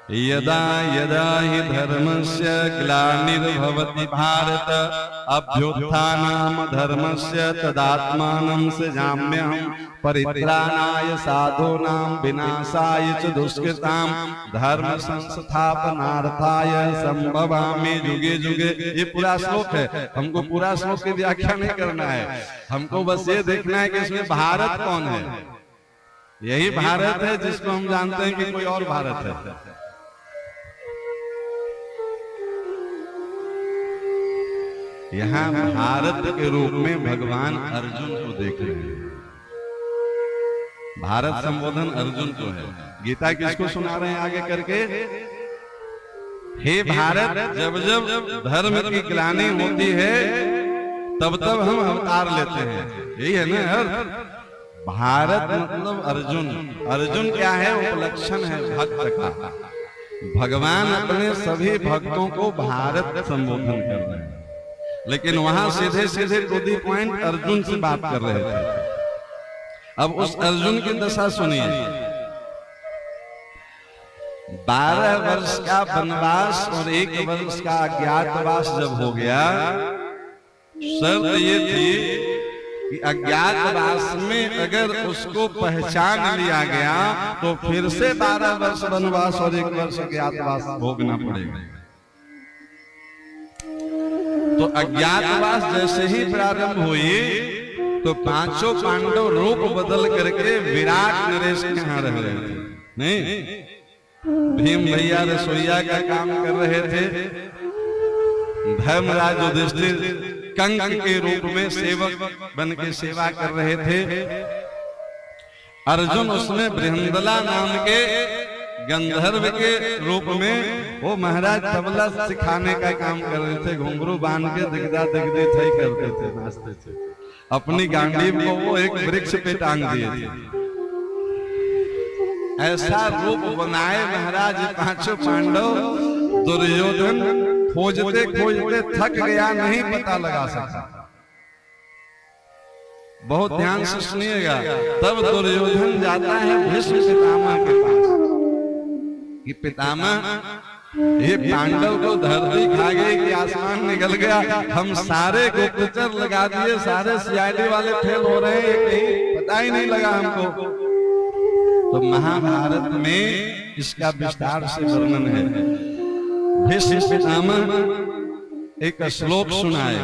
यदा यदा हि धर्मस्य ग्लानिर्भवति भारत अभ्युत्थानं धर्मस्य तदात्मानं सृजाम्यहं परित्राणाय साधूनां विनाशाय च दुष्कृतां धर्म संस्थापनार्थाय संभवामि युगे युगे। ये पूरा श्लोक है, हमको पूरा श्लोक की व्याख्या नहीं करना है, हमको बस ये देखना है कि इसमें भारत कौन है। यही भारत है जिसको हम जानते हैं कि कोई और भारत है। यहाँ भारत के रूप में भगवान अर्जुन को देख रहे हैं। भारत संबोधन अर्जुन को है। गीता किसको सुना रहे हैं आगे करके? हे भारत, जब जब धर्म की ग्लानि होती है तब तब हम अवतार लेते हैं। यही है ना भारत मतलब अर्जुन। अर्जुन क्या है? उपलक्षण है भक्त का। भगवान अपने सभी भक्तों को भारत संबोधन कर रहे हैं, लेकिन वहां सीधे सीधे टू द पॉइंट अर्जुन से बात कर रहे थे। अब उस अर्जुन की दशा सुनिए। 12 वर्ष का वनवास और 1 वर्ष का अज्ञातवास जब हो गया, शर्त ये थी कि अज्ञातवास में अगर उसको पहचान लिया गया तो फिर से 12 वर्ष वनवास और 1 वर्ष अज्ञातवास भोगना पड़ेगा। तो अज्ञातवास जैसे ही प्रारंभ हुई तो 5 पांडव रूप बदल करके विराट नरेश के यहाँ रह रहे थे। नहीं, भीम भैया रसोईया का काम कर रहे थे, धर्मराज युधिष्ठिर कंक के रूप में सेवक बन के सेवा कर रहे थे। अर्जुन उसमें बृहंदला नाम के गंधर्व के रूप में वो महाराज तबला सिखाने का काम कर रहे थे। घुंघरू बांध के दिगदा दिगदी थे करते थे, नाचते थे। अपनी गांडीव को वो एक वृक्ष पे टांग दिए थे। ऐसा रूप बनाए महाराज 5 पांडव। दुर्योधन खोजते खोजते थक गया, नहीं पता लगा सका। बहुत ध्यान से सुनिएगा। तब दुर्योधन जाता है भीष्म पितामह के पास कि पितामह, ये पांडव को धरती खा गई कि आसमान निकल गया, हम सारे गुप्तचर लगा दिए, सारे सीआईडी वाले फेल हो रहे हैं, कहीं पता ही नहीं लगा हमको। तो महाभारत में इसका विस्तार से वर्णन है। भीष्म पितामह एक श्लोक सुनाए,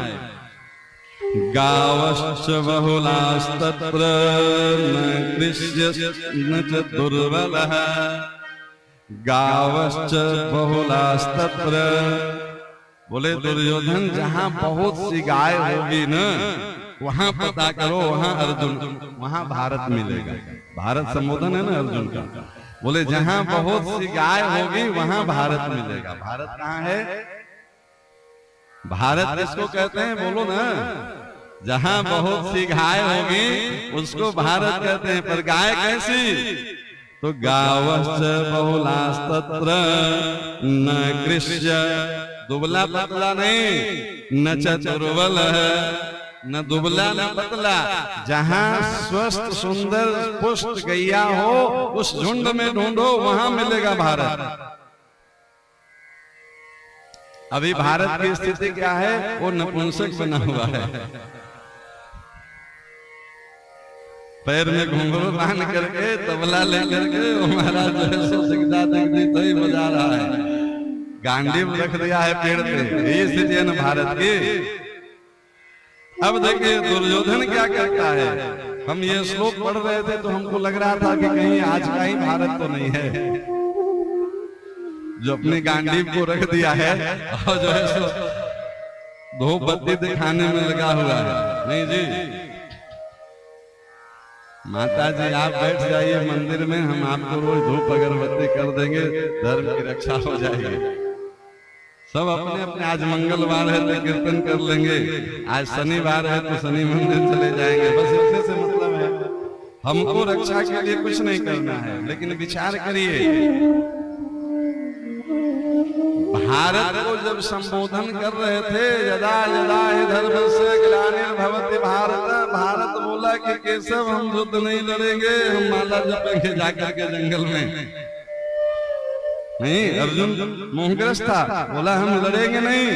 गावश्च बहुलास्तत्र न कृष्यश्च न दुर्बलः गावश्च बहुलास्तत्र। बोले दुर्योधन, जहां बहुत सी गाय होगी न वहां पता करो, वहां अर्जुन, वहां भारत मिलेगा। भारत संबोधन है ना अर्जुन का। बोले जहां बहुत सी गाय होगी वहां भारत मिलेगा। भारत कहाँ है? भारत किसको कहते हैं बोलो ना? जहां बहुत सी गाय होगी उसको भारत कहते हैं। पर गाय कैसी? तो गावश्च बहुलास्तत्र न कृष्य, दुबला पतला नहीं, न चतुर्बल न दुबला न पतला। जहां स्वस्थ सुंदर पुष्ट गैया हो उस झुंड में ढूंढो, वहां मिलेगा भारत। अभी भारत की स्थिति क्या है? वो नपुंसक बना हुआ है, पैर में घुंघरू बांध करके तबला लेकर के हमारा जो है सो दिगदा दिगदी तो ही बजा रहा है, गांडीव रख दिया है पेड़ पे। ये स्थिति है ना भारत की। अब देखिए दुर्योधन क्या करता है। हम ये श्लोक पढ़ रहे थे तो हमको लग रहा था कि कहीं आज का ही भारत तो नहीं है जो अपनी गांडीव को रख दिया है और जो है सो धूप बत्ती दिखाने में लगा हुआ है। नहीं जी, माता जी आप बैठ जाइए मंदिर में, हम आपको रोज धूप अगरबत्ती कर देंगे, धर्म की रक्षा हो जाएगी। सब अपने अपने, आज मंगलवार है तो कीर्तन कर लेंगे, आज शनिवार है तो शनि मंदिर चले जाएंगे, बस इतने से मतलब है। हमको रक्षा के लिए कुछ नहीं करना है, लेकिन विचार करिए, भारत को जब संबोधन कर रहे थे, यदा यदा हि धर्मस्य ग्लानिर्भवति भारत, भारत बोला कि केशव हम युद्ध नहीं लड़ेंगे, हम माला जपेंगे जाकर के जंगल में। नहीं, अर्जुन मोहग्रस्त था, बोला हम लड़ेंगे नहीं,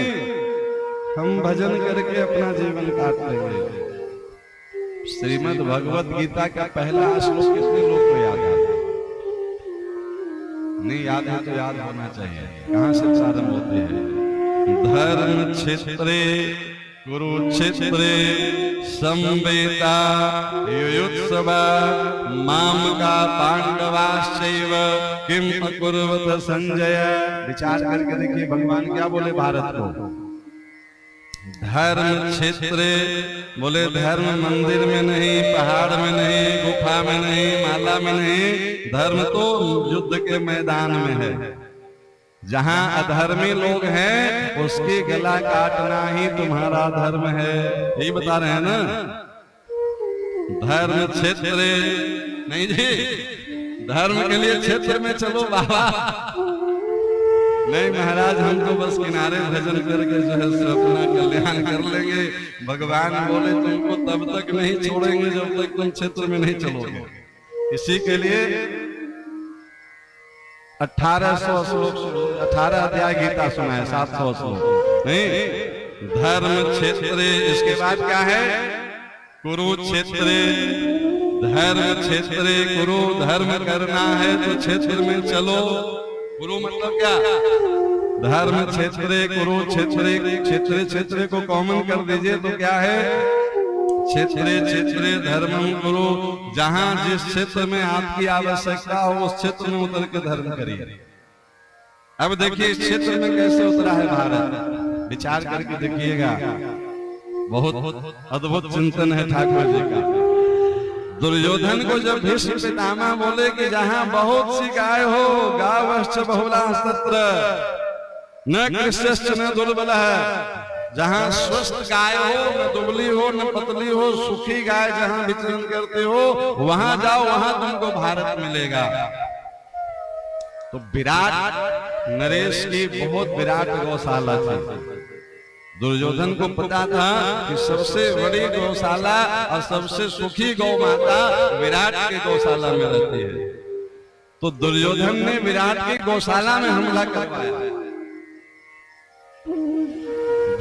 हम भजन करके अपना जीवन काट लेंगे। श्रीमद् भगवत गीता का पहला श्लोक कितने लोग को याद है? नहीं याद है तो याद होना चाहिए। कहां से प्रारंभ होते हैं? धर्म क्षेत्रे कुरुक्षेत्रे संवेदा युयुत्सवा मामका पांडवाश्चैव किम अकुर्वत संजय। विचार करके देखिए भगवान क्या बोले भारत को। धर्म क्षेत्रे बोले धर्म मंदिर में नहीं, पहाड़ में नहीं, गुफा में नहीं, माला में नहीं, धर्म तो युद्ध के मैदान में है। जहां अधर्मी लोग हैं उसकी गला काटना ही तुम्हारा धर्म है, यही बता रहे हैं ना। धर्म क्षेत्रे नहीं जी, धर्म के लिए क्षेत्र में चलो बाबा। नहीं महाराज, हम तो बस किनारे भजन करके जो है सो अपना कल्याण कर लेंगे। भगवान बोले तुमको तब तक नहीं छोड़ेंगे जब तक तुम क्षेत्र में नहीं चलोगे। इसी के लिए 1800 श्लोक, 18 अध्याय गीता सुना है, 700 श्लोक नहीं। धर्म क्षेत्रे, इसके बाद क्या है? कुरुक्षेत्रे, धर्म क्षेत्रे कुरु, धर्म करना है तो क्षेत्र में चलो। कुरु मतलब क्या? धर्म क्षेत्रे कुरुक्षेत्रे, क्षेत्रे क्षेत्रे को कॉमन कर दीजिए तो क्या है? क्षेत्रे क्षेत्रे धर्मं कुरु, जहां जिस क्षेत्र में आपकी आवश्यकता हो उस क्षेत्र में उतर के धर्म करिए। अब देखिए इस क्षेत्र में कैसे उतरा है भारत, विचार करके देखिएगा। बहुत अद्भुत चिंतन है ठाकुर जी का। दुर्योधन को जब भीष्म पितामह बोले कि जहां बहुत सी गाय हो, गावश्च बहुला तत्र न कृष्यश्च न दुर्बल है, जहां स्वस्थ गाय हो, न दुबली हो न पतली हो, सुखी गाय जहां विचरण करते हो वहां जाओ, वहां तुमको भारत मिलेगा। तो विराट नरेश की बहुत विराट गौशाला थी। दुर्योधन को पता था कि सबसे बड़ी गौशाला और सबसे सुखी गौ माता विराट की गौशाला में रहती है। तो दुर्योधन ने विराट की गौशाला में हमला करवाया।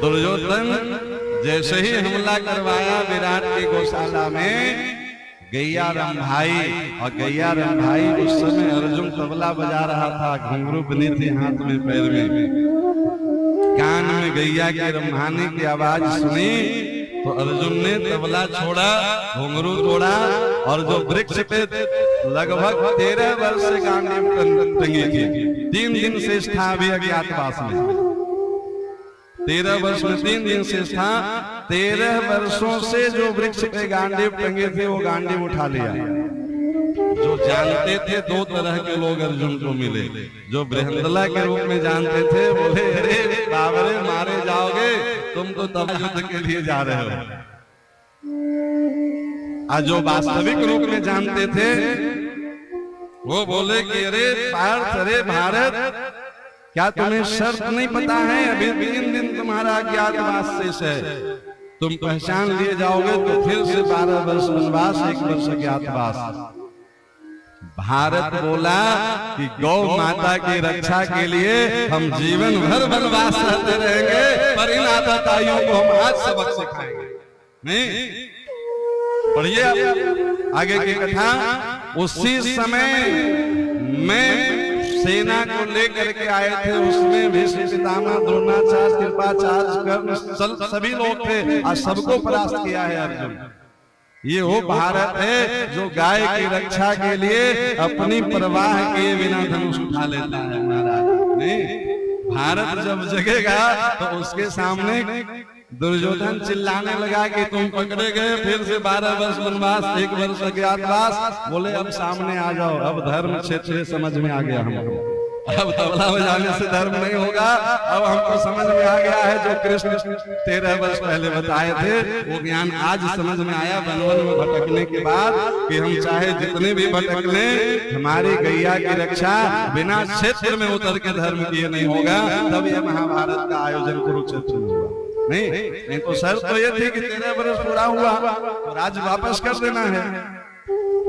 दुर्योधन जैसे ही हमला करवाया विराट की गौशाला में, गैया रंभाई, और गैया रंभाई उस समय अर्जुन तबला बजा रहा था, घुंघरू बनी थी हाथ में पैर में। कान में गैया के रंभाने की आवाज सुनी तो अर्जुन ने तबला छोड़ा, घुंघरू तोड़ा, और जो वृक्ष पे लगभग 13 वर्ष से गांडीव टंगी थी, 3 दिन से था अभी अज्ञातवास में। 13 वर्ष में 3 दिन से था। 13 वर्षों से जो वृक्ष पे गांडीव टंगे थे वो गांडीव उठा लिया। जो जानते थे 2 तरह के लोग अर्जुन को मिले। जो बृहंदला के रूप में जानते थे, बोले अरे बाबरे मारे जाओगे, तुम तो तब युद्ध के लिए जा रहे हो। और जो वास्तविक रूप में जानते थे वो बोले कि अरे पार्थ, अरे भारत, क्या तुम्हें शर्त नहीं पता है? अभी 3 दिन तुम्हारा अज्ञातवास शेष है, तुम पहचान लिए जाओगे तो फिर से 12 वर्ष वनवास, 1 वर्ष अज्ञातवास। भारत बोला कि गौ माता की रक्षा के लिए हम जीवन भर वनवास रहते रहेंगे, पर इन आताताइयों को हम आज सबक सिखाएंगे। नहीं पढ़िए आगे की कथा। उसी समय में सेना को लेकर के आए थे, उसमें भीष्म पितामह, द्रोणाचार्य, कृपाचार्य, कर्ण, सभी लोग थे और सबको परास्त किया है अर्जुन। ये वो भारत है जो गाय की रक्षा के लिए अपनी परवाह किए बिना धनुष उठा लेता है महाराज। नहीं, भारत जब जगेगा तो उसके सामने दुर्योधन चिल्लाने लगा कि तुम पकड़े गए, फिर से 12 वर्ष वनवास, 1 वर्ष अज्ञातवास। बोले अब सामने आ जाओ, अब धर्म क्षेत्र समझ में आ गया हमको। अब तबला बजाने से धर्म नहीं होगा, अब हमको समझ में आ गया है जो कृष्ण 13 वर्ष पहले बताए थे, वो ज्ञान आज समझ में आया वन वन में भटकने के बाद, कि हम चाहे जितने भी भटक लें, हमारी गैया की रक्षा बिना क्षेत्र में उतर के धर्म किए नहीं होगा। तब यह महाभारत का आयोजन कुरुक्षेत्र में हुआ। नहीं तो शर्त तो ये थी कि 13 वर्ष पूरा हुआ तो राज्य वापस कर देना है।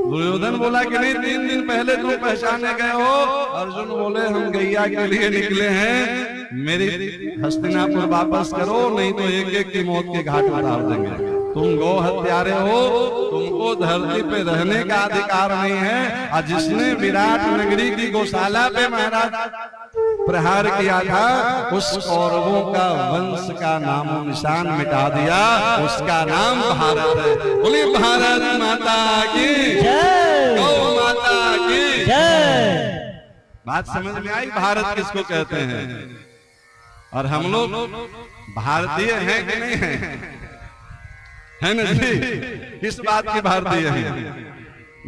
दुर्योधन बोला कि नहीं, 3 दिन पहले तुम पहचाने गए हो। अर्जुन बोले हम गैया के लिए निकले हैं, मेरी हस्तिनापुर वापस करो, नहीं तो एक एक की मौत के घाट उतार देंगे। तुम गौ हत्यारे हो, तुमको धरती पे रहने का अधिकार नहीं है। और जिसने विराट नगरी की गौशाला पे महाराज प्रहार किया था, उस कौरवों का वंश का नामो निशान मिटा दिया, उसका नाम भारत है। बोलिए भारत माता की जय, गौ माता की जय। बात समझ में आई? भारत किसको कहते हैं? और हम लोग भारतीय हैं कि नहीं है ना जी? किस बात की भारतीय हैं?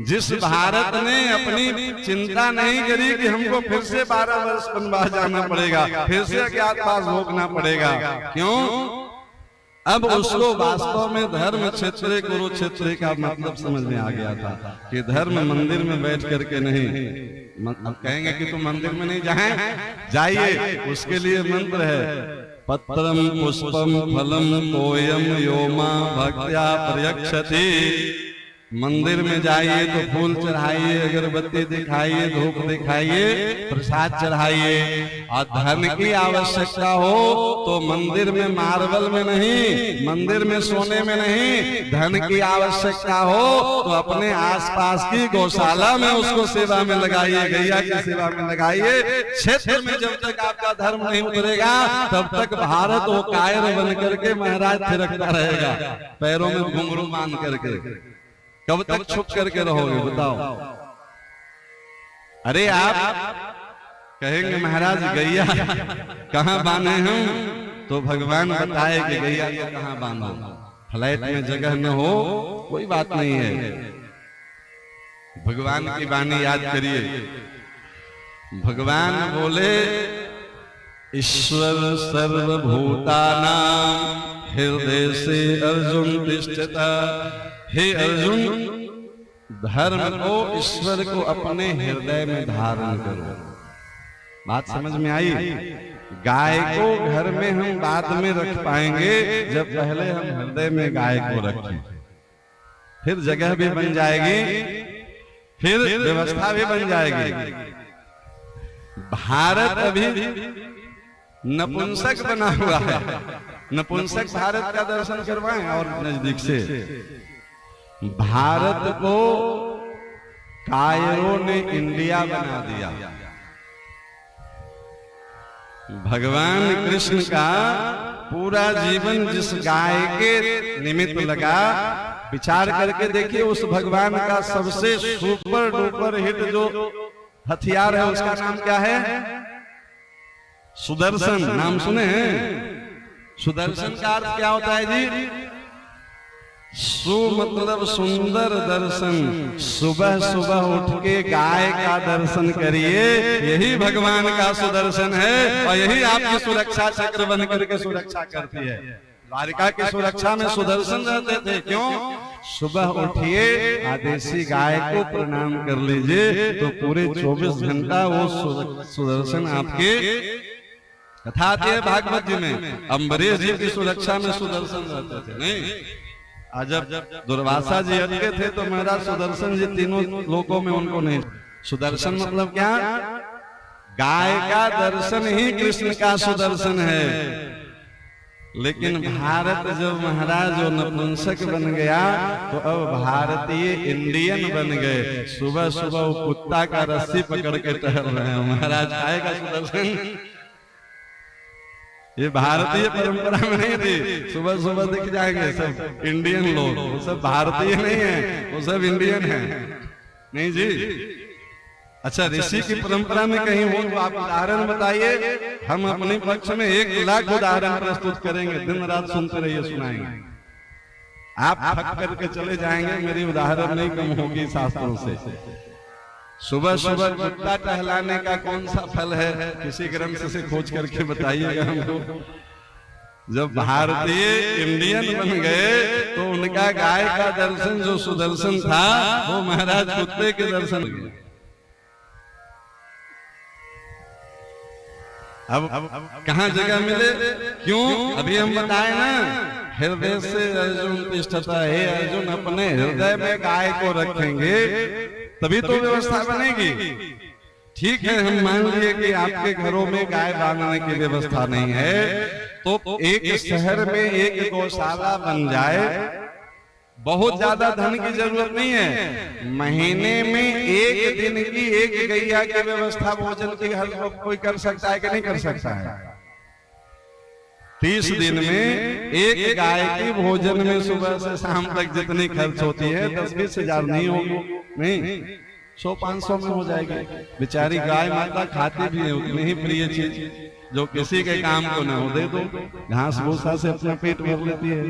जिस भारत ने अपनी चिंता नहीं करी कि हमको फिर से 12 वर्ष वनवास जाना पड़ेगा, फिर से अज्ञातवास भोगना पड़ेगा। क्यों? अब उसको वास्तव में धर्म क्षेत्र कुरुक्षेत्र का मतलब समझ में आ गया था कि धर्म मंदिर में बैठ करके नहीं। अब कहेंगे कि तुम मंदिर में नहीं जाइए, उसके लिए मंत्र है, पत्रम पुष्पम फलम तोयम यो मां भक्त्या प्रयक्षति। मंदिर में जाइए तो फूल चढ़ाइए, अगरबत्ती दिखाइए, धूप दिखाइए, प्रसाद चढ़ाइए। और धन की आवश्यकता हो तो मंदिर में मार्बल में नहीं, मंदिर में सोने में नहीं, धन की आवश्यकता हो तो अपने आसपास की गौशाला में उसको सेवा में लगाइए, गैया की सेवा में लगाइए। क्षेत्र में जब तक आपका धर्म नहीं उतरेगा तब तक भारत वो कायर बन करके महाराज थिरकता रहेगा, पैरों में घुंघरू बांध करके। कब तक छुप करके रहोगे बताओ? अरे आप कहेंगे महाराज गैया कहाँ बांधे हम, तो भगवान बताए कि गैया को कहाँ बांधो। फ्लैट में जगह न हो कोई बात नहीं है, भगवान की वाणी याद करिए। भगवान बोले ईश्वर सर्वभूतानां हृदय से अर्जुन तिष्ठता। हे अर्जुन, धर्म को, ईश्वर को अपने हृदय में धारण करो। बात समझ में आई? गाय को घर में हम बाद में रख पाएंगे जब पहले हम हृदय में गाय को रखें, फिर जगह भी बन जाएगी, फिर व्यवस्था भी बन जाएगी। भारत अभी नपुंसक बना हुआ है। नपुंसक भारत का दर्शन करवाएं और नजदीक से। भारत को कायरों ने इंडिया बना दिया। भगवान कृष्ण का पूरा जीवन जिस गाय के निमित्त लगा, विचार करके देखिए उस भगवान का सबसे सुपर डुपर हिट जो हथियार है उसका नाम क्या है? सुदर्शन। नाम सुने हैं? सुदर्शन का अर्थ क्या होता है जी? सु मतलब सुंदर दर्शन। सुबह सुबह उठ के गाय का दर्शन करिए, यही भगवान का सुदर्शन है और यही आपकी सुरक्षा चक्र बन करके सुरक्षा करती है। द्वारिका की सुरक्षा में सुदर्शन रहते थे। क्यों? सुबह उठिए, आदेशी गाय को प्रणाम कर लीजिए तो पूरे 24 घंटा वो सुदर्शन आपके। कथा आती है भागवत जी में, अम्बरीश जी की सुरक्षा में सुदर्शन रहते थे। नहीं, जब दुर्वासा जी अटके थे तो महाराज सुदर्शन जी तीनों लोकों में उनको नहीं। सुदर्शन मतलब क्या? गाय का दर्शन ही कृष्ण का सुदर्शन है। लेकिन भारत जब महाराज जो नपुंसक बन गया तो अब भारतीय इंडियन बन गए। सुबह सुबह वो कुत्ता का रस्सी पकड़ के टहल रहे हैं। महाराज आएगा सुदर्शन? ये भारतीय परंपरा में नहीं थी। सुबह सुबह दिख जाएंगे सब इंडियन लोग, वो सब भारतीय नहीं है, वो सब इंडियन है। नहीं जी, अच्छा, ऋषि की परंपरा में कहीं हो तो आप उदाहरण बताइए, हम अपने पक्ष में 1 लाख उदाहरण प्रस्तुत करेंगे, दिन रात सुनते रहिए, सुनाएंगे। आप थक करके चले जाएंगे, मेरी उदाहरण नहीं कम होगी शास्त्रों से। सुबह सुबह कुत्ता टहलाने का कौन सा फल है, किसी ग्रंथ से खोज करके बताइएगा हमको। जब भारतीय इंडियन बन गए तो उनका गाय का दर्शन जो सुदर्शन था वो महाराज कुत्ते के दर्शन हुए। अब कहाँ जगह मिले, क्यों? अभी हम बताए ना, हृदय से अर्जुन तिष्ठता है। अर्जुन अपने हृदय में गाय को रखेंगे तभी तो व्यवस्था बनेगी। ठीक है, हम मान लिए कि आपके घरों में गाय बांधने की व्यवस्था नहीं है, तो एक शहर में एक गौशाला बन जाए। बहुत ज्यादा धन की जरूरत नहीं है, महीने में 1 दिन की 1 गैया की व्यवस्था भोजन की हर कोई कर सकता है कि नहीं कर सकता है? 30 दिन में 1 गाय की भोजन में सुबह से शाम तक जितनी खर्च होती है 10-20 हजार नहीं होगी, नहीं 100-500 में हो जाएगी। बेचारी गाय माता खाती भी है उतनी ही प्रिय चीज जो किसी के काम को न हो, दे दो, घास भूसा से अपना पेट भर लेती है।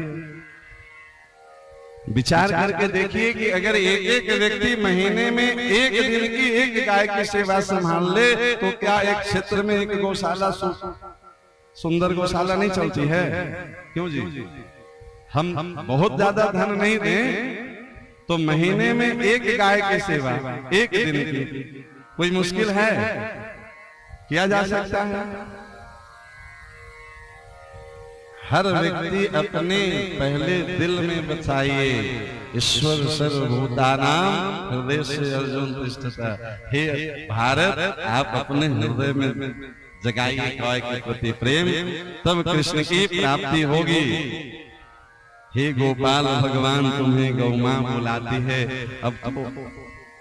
विचार करके देखिए कि अगर एक व्यक्ति महीने में 1 दिन की 1 गाय की सेवा संभाल ले तो क्या एक क्षेत्र में एक गौशाला, सुंदर गौशाला नहीं चलती है? क्यों जी? हम बहुत ज्यादा धन नहीं दें तो महीने में 1 गाय की सेवा 1 दिन की कोई मुश्किल है? किया जा सकता है। हर व्यक्ति अपने पहले दिल में बसाइए, ईश्वर सर्वभूतानां हृदय से अर्जुन तिष्ठता। हे भारत, आप अपने हृदय में जगाइए गाय के प्रति प्रेम, तब कृष्ण की प्राप्ति होगी। हे गोपाल, भगवान तुम्हें गौ मां बुलाती है। अब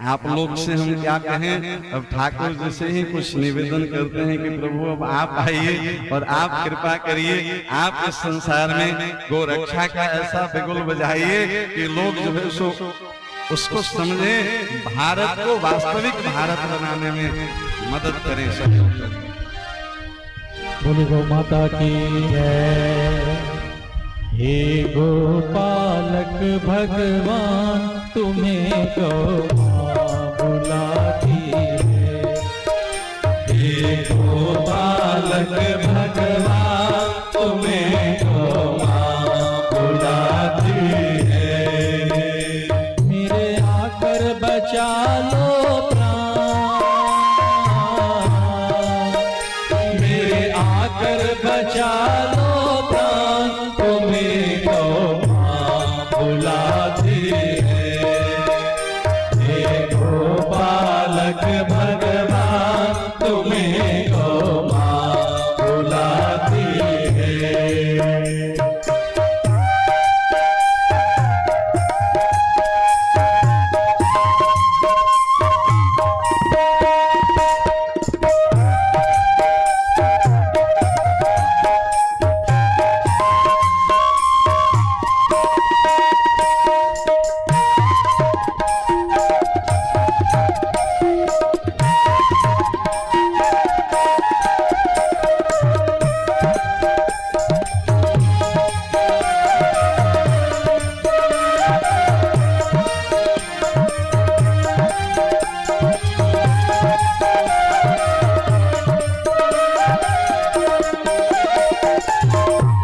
आप लोग से हम क्या कहें, अब ठाकुर जी से ही कुछ निवेदन करते हैं कि प्रभु अब आप आइए और आप कृपा करिए, आप इस संसार में गो रक्षा का ऐसा बिगुल बजाइए कि लोग जो है सो उसको समझे, भारत को वास्तविक भारत बनाने में मदद करें, सहयोग करें। बोलो गौ माता की जय। हे गोपालक भगवान तुम्हें गौ बुलाती है। हे गोपालक भगवान तुम्हें गौ बुलाती है। मेरे आकर बचा लो प्राण, मेरे आकर बचा लो प्राण, तुम्हें गौ बुलाती है। हे गोपालक भगवान तुम्हें गौ बुलाती है।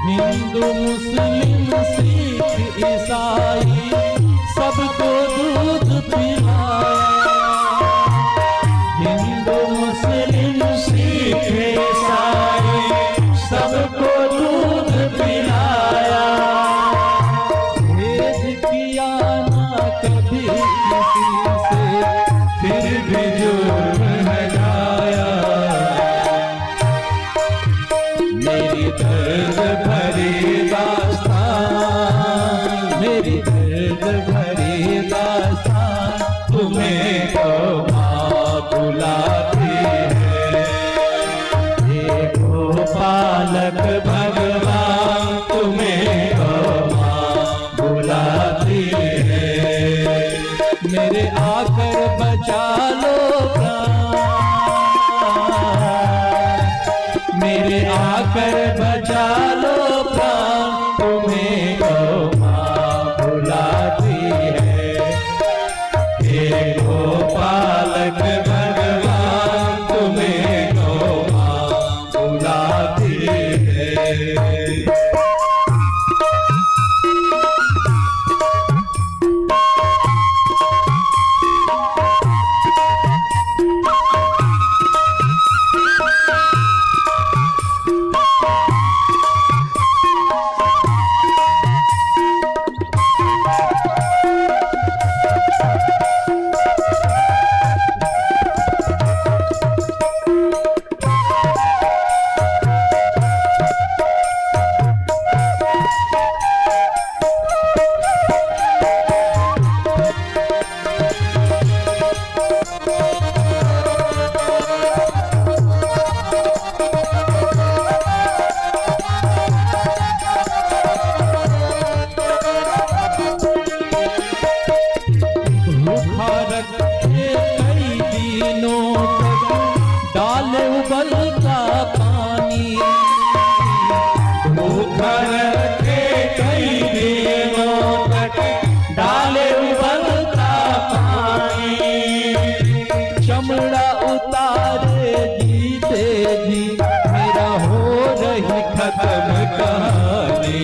हिंदू मुस्लिम सिख ईसाई सबको दूध पिलाया। हिंदू मुस्लिम सिख ईसाई सबको दूध पिलाया। भेद किया ना कभी किसी से, फिर भी जुर्म लगाया। मेरी दर्द भरी दास्तान, मेरी दर्द भरी दास्तान तुम्हें गौ मां बुलाती है। हे गोपालक भगवान तुम्हें गौ मां बुलाती है। मेरे आकर बचा लो प्राण, तुम्हें तो माँ बुलाती है। हे गोपालक भगवान तुम्हें तो माँ बुलाती है। चमड़ा उतारे जीते जी मेरा हो रही खत्म कहानी।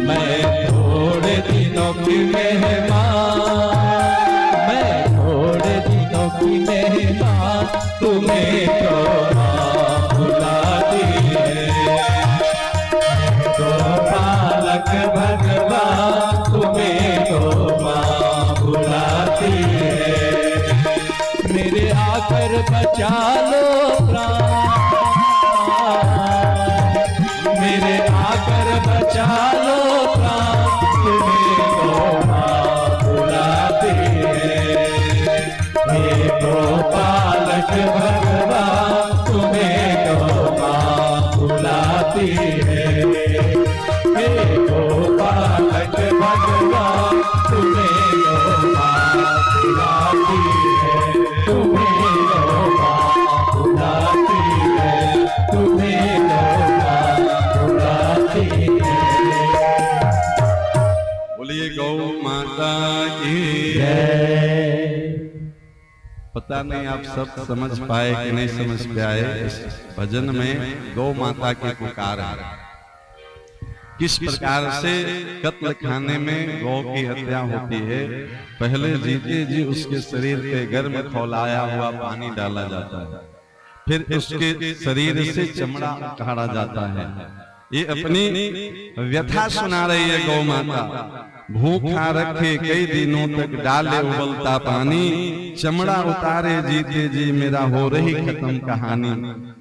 मैं थोड़े दिनों की मेहमान, मैं थोड़े दिनों की मेहमान तुम्हें तो माँ बुलाती है। गोपालक भगवान तुम्हें तो माँ बुलाती है। मेरे आकर बचा लो प्राण, मेरे आकर बचा लो प्राण तुम्हें तो माँ बुलाती है। हे गोपालक भगवान तुम्हें तो माँ बुलाती है। हे गोपालक भगवान तुम्हें तो माँ बुलाती है। तुम्हें तो माँ बुलाती है। तुम्हें तो माँ बुलाती है। बोलिए गौ माता की जय। पता नहीं आप सब समझ पाए कि नहीं समझ पाए। इस भजन में गौ माता की पुकार है। किस प्रकार से कत्ल खाने में गौ की हत्या होती है। पहले जीते जी उसके शरीर पे गर्म खौलाया हुआ पानी डाला जाता है, फिर उसके शरीर से चमड़ा उतारा जाता है। ये अपनी व्यथा सुना रही है गौ माता। भूखा रखे कई दिनों तक डाले उबलता पानी, चमड़ा उतारे जीते जी मेरा हो रही खत्म कहानी।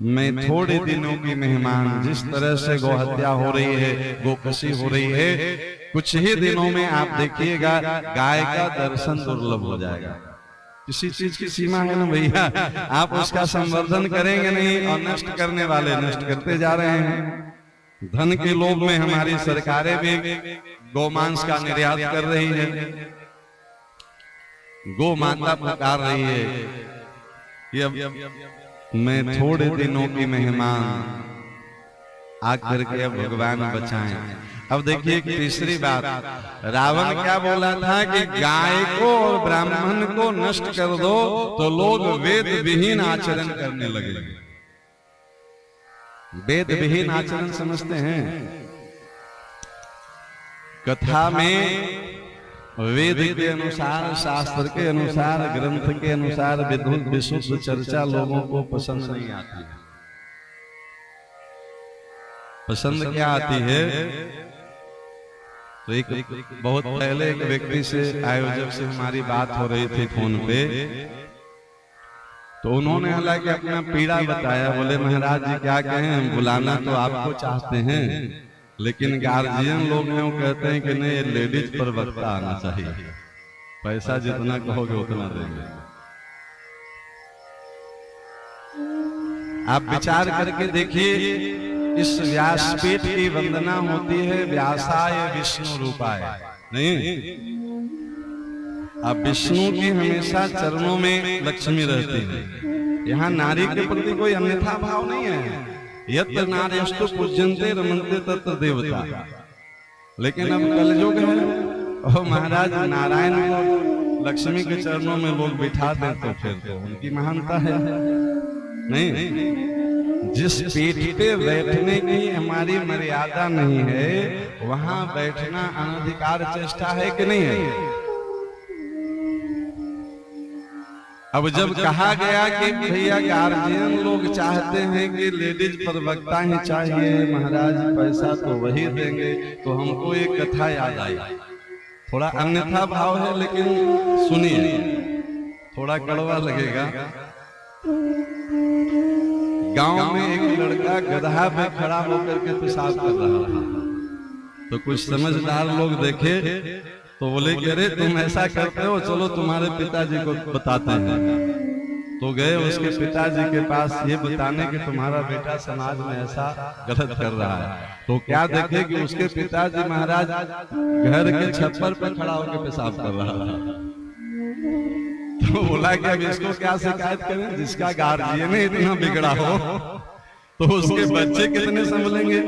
मैं थोड़े दिनों की मेहमान, जिस तरह से गौ हत्या हो रही है, गोकशी हो रही है, कुछ ही दिनों में आप देखिएगा गाय का दर्शन दुर्लभ हो जाएगा। किसी चीज की सीमा है ना भैया, आप उसका संवर्धन करेंगे नहीं और नष्ट करने वाले नष्ट करते जा रहे हैं। धन के लोभ में हमारी सरकारें भी गोमांस का निर्यात कर रही है। गौ माता पुकार रही है कि अब मैं थोड़े दिनों की मेहमान, आकर के अब भगवान बचाएं। अब देखिए तीसरी बात, रावण क्या बोला था कि गाय को और ब्राह्मण को नष्ट कर दो तो लोग वेद विहीन आचरण करने लगे। वेद विहीन आचरण समझते हैं? कथा में वेद के अनुसार, शास्त्र के अनुसार, ग्रंथ के अनुसार विशुद्ध चर्चा लोगों को पसंद नहीं आती है। पसंद क्या आती है? तो एक बहुत पहले एक व्यक्ति से, आयोजक से हमारी बात हो रही थी फोन पे, तो उन्होंने हालांकि अपना पीड़ा बताया। बोले महाराज जी क्या कहें, हम बुलाना तो आपको चाहते हैं, लेकिन गार्जियन लोग हैं वो कहते हैं कि नहीं, लेडीज पर वक्ता आना चाहिए, पैसा जितना कहोगे उतना देंगे। आप विचार करके देखिए, इस व्यासपीठ की वंदना होती है व्यासाय विष्णु रूपाय, नहीं? अब विष्णु की हमेशा चरणों में लक्ष्मी रहती है। यहाँ नारी के प्रति कोई अन्यथा भाव नहीं है। यत्र नार्यस्तु पूज्यन्ते रमन्ते तत्र देवता। लेकिन अब कलयुग है और महाराज नारायण को लक्ष्मी के चरणों में लोग बिठा दें तो फिर तो उनकी महानता है नहीं। जिस पीठ पे बैठने की हमारी मर्यादा नहीं है वहां बैठना अनधिकार चेष्टा है कि नहीं है। अब जब कहा गया कि भैया गार्जियन लोग चाहते हैं कि लेडीज प्रवक्ता ही चाहिए, महाराज पैसा तो वही देंगे, तो हमको एक कथा याद आई। थोड़ा अन्यथा भाव है लेकिन सुनिए, थोड़ा कड़वा लगेगा। गांव में एक लड़का गधा पे खड़ा होकर के पेशाब कर रहा था, तो कुछ समझदार लोग देखे तो बोले कि अरे तुम ऐसा करते हो, चलो तुम्हारे पिताजी को बताते हैं। तो गए उसके पिताजी के पास ये बताने कि तुम्हारा बेटा समाज में ऐसा गलत कर रहा है। तो क्या देखे कि उसके पिताजी महाराज घर के छप्पर पर खड़ा होकर पेशाब कर रहा था। तो बोला कि अब इसको क्या शिकायत करें, जिसका गार्जियन इतना बिगड़ा हो तो उसके बच्चे कितने संभलेंगे।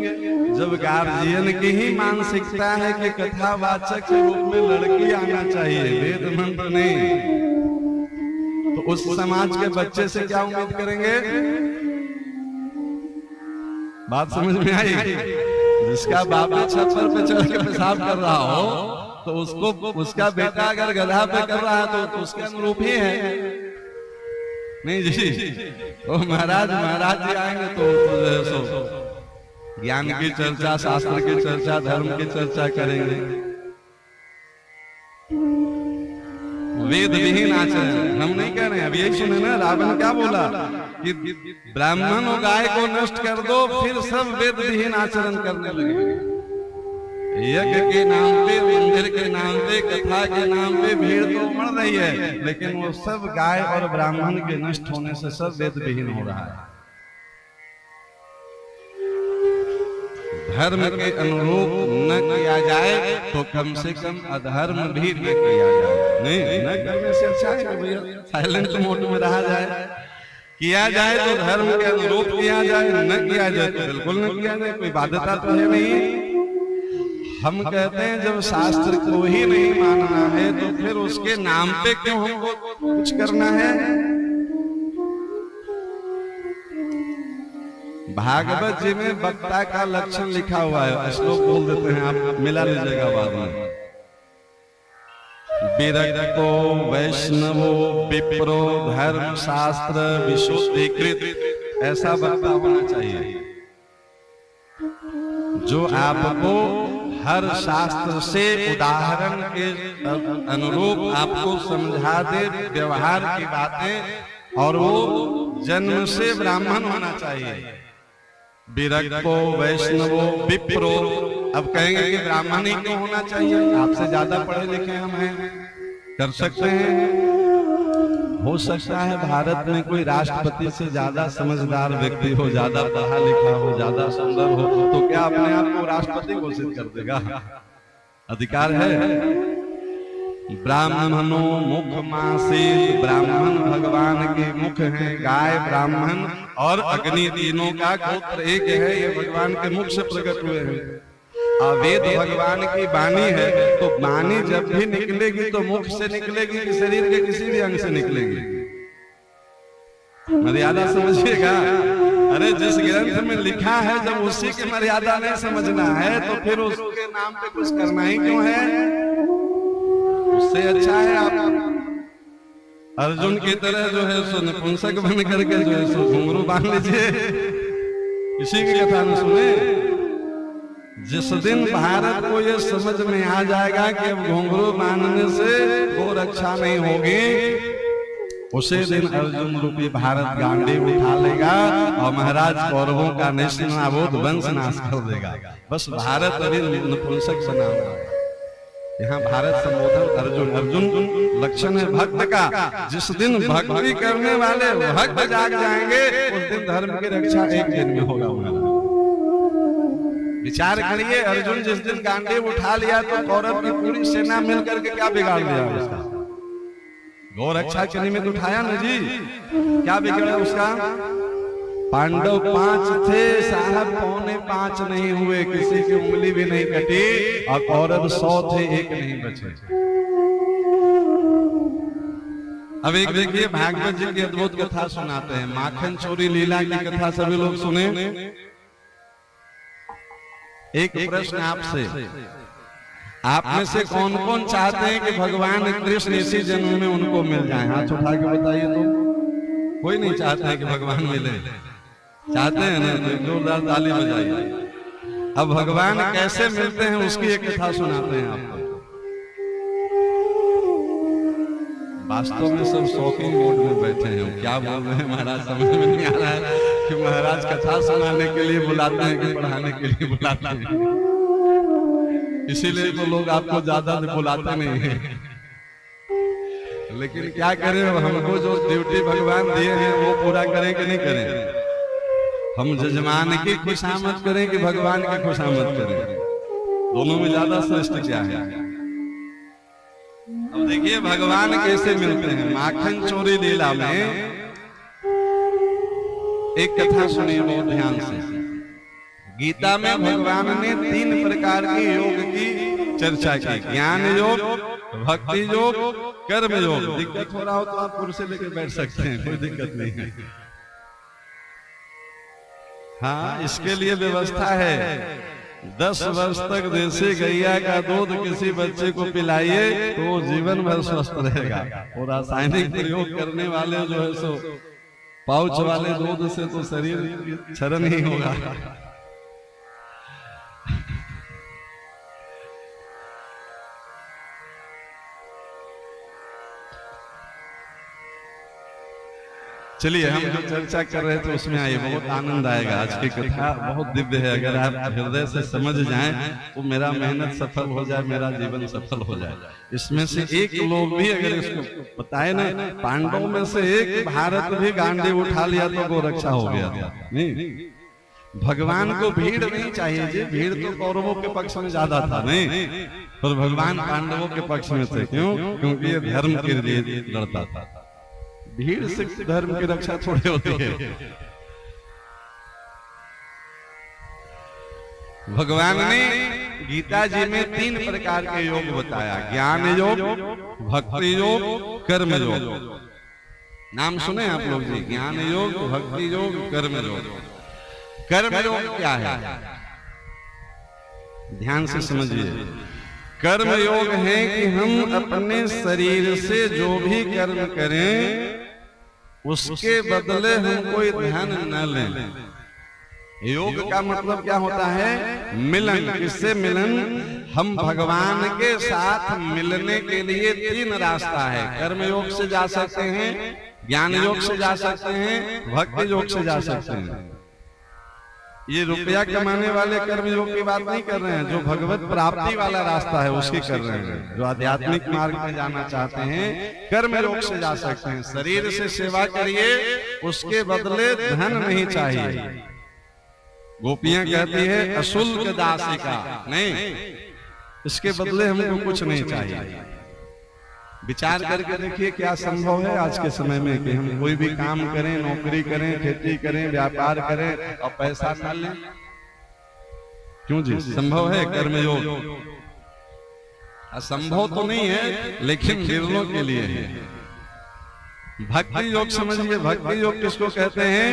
जब गार्जियन की ही मानसिकता है कि कथावाचक के रूप में लड़की आना चाहिए, वेद मंत्र नहीं, तो उस समाज के बच्चे से क्या उम्मीद करेंगे। बात समझ में आई। जिसका बाप छप्पर पे चढ़ के पेशाब कर रहा हो तो उसको उसका बेटा अगर गधा पे कर रहा है तो उसके अनुरूप ही है नहीं जी। ओ महाराज जी आएंगे तो ज्ञान की चर्चा, शास्त्र की चर्चा, धर्म की चर्चा करेंगे। वेद विहीन आचरण हम नहीं कह रहे हैं। अब यही सुने ना, रावण क्या बोला कि ब्राह्मण और गाय को नष्ट कर दो, फिर सब वेद विहीन आचरण करने लगे। यज्ञ के नाम पे, मंदिर के नाम पे, कथा के नाम पे भीड़ तो उमड़ रही है, लेकिन वो सब गाय और ब्राह्मण के नष्ट होने से सब वेद विहीन हो रहा है। धर्म के अनुरूप न किया जाए तो कम से कम अधर्म भी न किया जाए। नहीं, न करने से अच्छा है भैया साइलेंट मोड में रहा जाए। किया जाए तो धर्म के अनुरूप किया जाए, न किया जाए तो बिल्कुल न किया जाए। कोई बाध्यता तो है नहीं। हम कहते हैं जब शास्त्र को ही नहीं मानना है तो फिर उसके नाम पे क्यों हमको कुछ करना है। भागवत जी में वक्ता का लक्षण लिखा हुआ है, श्लोक बोल देते हैं, आप मिला लीजिएगा बाद में। विरक्तो वैष्णवो विप्रो धर्म शास्त्र विशुद्धीकृत, ऐसा वक्ता होना चाहिए जो आपको हर शास्त्र से उदाहरण के अनुरूप आपको समझा दे व्यवहार की बातें, और वो जन्म से ब्राह्मण होना चाहिए। विरक्तो वैष्णवो विप्रो। अब कहेंगे कि ब्राह्मण ही क्यों होना चाहिए, आपसे ज्यादा पढ़े लिखे हम हैं, कर सकते हैं। हो सकता है भारत में कोई राष्ट्रपति से ज्यादा समझदार व्यक्ति हो, ज्यादा पढ़ा लिखा हो, ज्यादा सुंदर हो, तो क्या अपने आप को राष्ट्रपति घोषित कर देगा। अधिकार है। ब्राह्मणों मुख मासीत, ब्राह्मण भगवान के मुख हैं। गाय ब्राह्मण और अग्नि तीनों का गोत्र एक है, ये भगवान के मुख से प्रकट हुए हैं। वेद भगवान की वाणी है, तो वाणी जब भी निकलेगी तो मुख से निकलेगी कि शरीर के किसी भी अंग से निकलेगी। मर्यादा समझिएगा। अरे जिस ग्रंथ में लिखा है जब उसी की मर्यादा नहीं समझना है तो फिर उसके नाम पे कुछ करना ही क्यों है। उससे अच्छा है आप अर्जुन की तरह जो है सो नपुंसक बन करके जो है सो घुंघरू बांध लीजिए। किसी की कथा न सुने। जिस दिन भारत को ये समझ में आ जाएगा कि अब घुंघरू बांधने से गो रक्षा नहीं होगी, उसी दिन अर्जुन रूपी भारत गांडी उठा लेगा और महाराज कौरवों का नेस्तनाबूद वंश नाश कर देगा। बस भारत अभी नपुंसक बना हुआ है। यहाँ भारत संबोधन अर्जुन। अर्जुन लक्षण है भक्त का। जिस दिन भक्ति करने वाले भक्त जाग जाएंगे उस दिन धर्म की रक्षा एक दिन में होगा। विचार करिए, अर्जुन जिस दिन गांडीव उठा लिया तो कौरव की पूरी सेना मिलकर के क्या बिगाड़ लिया उसका। गौ रक्षा के निमित्त उठाया ना जी, क्या बिगड़ा उसका। पांडव 5 थे साहब, 4.25 नहीं हुए, किसी की उंगली भी नहीं कटी, और कौरव 100 थे, एक नहीं बचे। अब एक देखिए भागवत जी की अद्भुत कथा सुनाते हैं, माखन चोरी लीला की कथा सभी लोग सुने। एक प्रश्न आपसे, आप में से कौन कौन चाहते हैं कि भगवान कृष्ण इसी जन्म में उनको मिल जाए? हाथ उठा के बताइए। तो कोई नहीं चाहता है कि भगवान मिले, चाहते हैं ना? तो जोरदार ताली बजाइए। अब भगवान कैसे मिलते हैं उसकी एक कथा सुनाते हैं आपको। वास्तव में सब शौकीन मोड में बैठे हैं, क्या बोल रहे हैं महाराज समझ में नहीं आ रहा है कि महाराज कथा सुनाने के लिए बुलाते हैं कि पढ़ाने के लिए बुलाते हैं। इसीलिए तो लोग आपको ज्यादा बुलाते नहीं है। लेकिन क्या करें, हमको जो ड्यूटी भगवान दिए हैं वो पूरा करें कि नहीं करें? हम जजमान की खुशामद करें कि भगवान की खुशामद करें? दोनों में ज्यादा श्रेष्ठ क्या है? अब देखिए भगवान कैसे मिलते हैं। माखन चोरी लीला में एक कथा सुनिए बहुत ध्यान से। गीता में भगवान ने 3 प्रकार के योग की चर्चा की, ज्ञान योग, भक्ति योग, कर्म योग। दिक्कत हो रहा हो तो आप कुर्सी लेकर बैठ सकते हैं, कोई दिक्कत नहीं है। हाँ, इसके लिए व्यवस्था है। 10 वर्ष तक देसी गैया का दूध किसी बच्चे को पिलाइए तो वो जीवन भर स्वस्थ रहेगा। और रासायनिक प्रयोग करने वाले जो है सो पाउच वाले दूध से तो शरीर क्षरण ही होगा। चलिए, हम जो चर्चा कर रहे थे उसमें आइए, बहुत आनंद आएगा। आज की कथा बहुत दिव्य है। अगर आप हृदय से समझ जाएं तो मेरा मेहनत सफल हो जाए, मेरा जीवन सफल हो जाए। इसमें से एक लोग भी अगर इसको बताए ना, पांडवों में से एक भारत भी गांडी उठा लिया तो गोरक्षा हो गया था। नहीं, भगवान को भीड़ नहीं चाहिए जी, भीड़ तो कौरवों के पक्ष में ज्यादा था। नहीं, पर भगवान पांडवों के पक्ष में थे। क्यों? क्योंकि ये धर्म के लिए लड़ता था। भीड़ से धर्म की रक्षा थोड़ी होती है। भगवान ने गीता जी में 3 प्रकार के योग बताया, ज्ञान योग, भक्ति योग, कर्म योग। नाम सुने आप लोग जी? ज्ञान योग, भक्ति योग, कर्म योग। कर्म योग क्या है? ध्यान से समझिए। कर्म योग है कि हम अपने शरीर से जो भी कर्म करें उसके बदले हम कोई धन न लें। योग का मतलब क्या होता है? मिलन। किससे मिलन? हम भगवान के साथ मिलने के लिए 3 रास्ता है। कर्म योग से जा सकते हैं, ज्ञान योग से जा सकते हैं, भक्ति योग से जा सकते हैं। ये रुपया कमाने वाले कर्म योग की बात नहीं कर रहे हैं, जो भगवत प्राप्ति वाला रास्ता है उसकी कर रहे हैं। जो आध्यात्मिक मार्ग में जाना चाहते हैं कर्म योग से जा सकते हैं। शरीर से सेवा करिए, उसके बदले धन नहीं चाहिए। गोपियां कहती है अशुल्क दासिका, नहीं, इसके बदले हमको कुछ नहीं चाहिए। विचार करके देखिए क्या संभव है आज के समय में कि हम कोई भी काम करें, नौकरी करें, खेती करें, व्यापार करें और पैसा न लें? क्यों जी? संभव है कर्मयोग? असंभव तो नहीं है, लेकिन विरलों के लिए है। भक्ति योग समझिए। भक्ति योग किसको कहते हैं?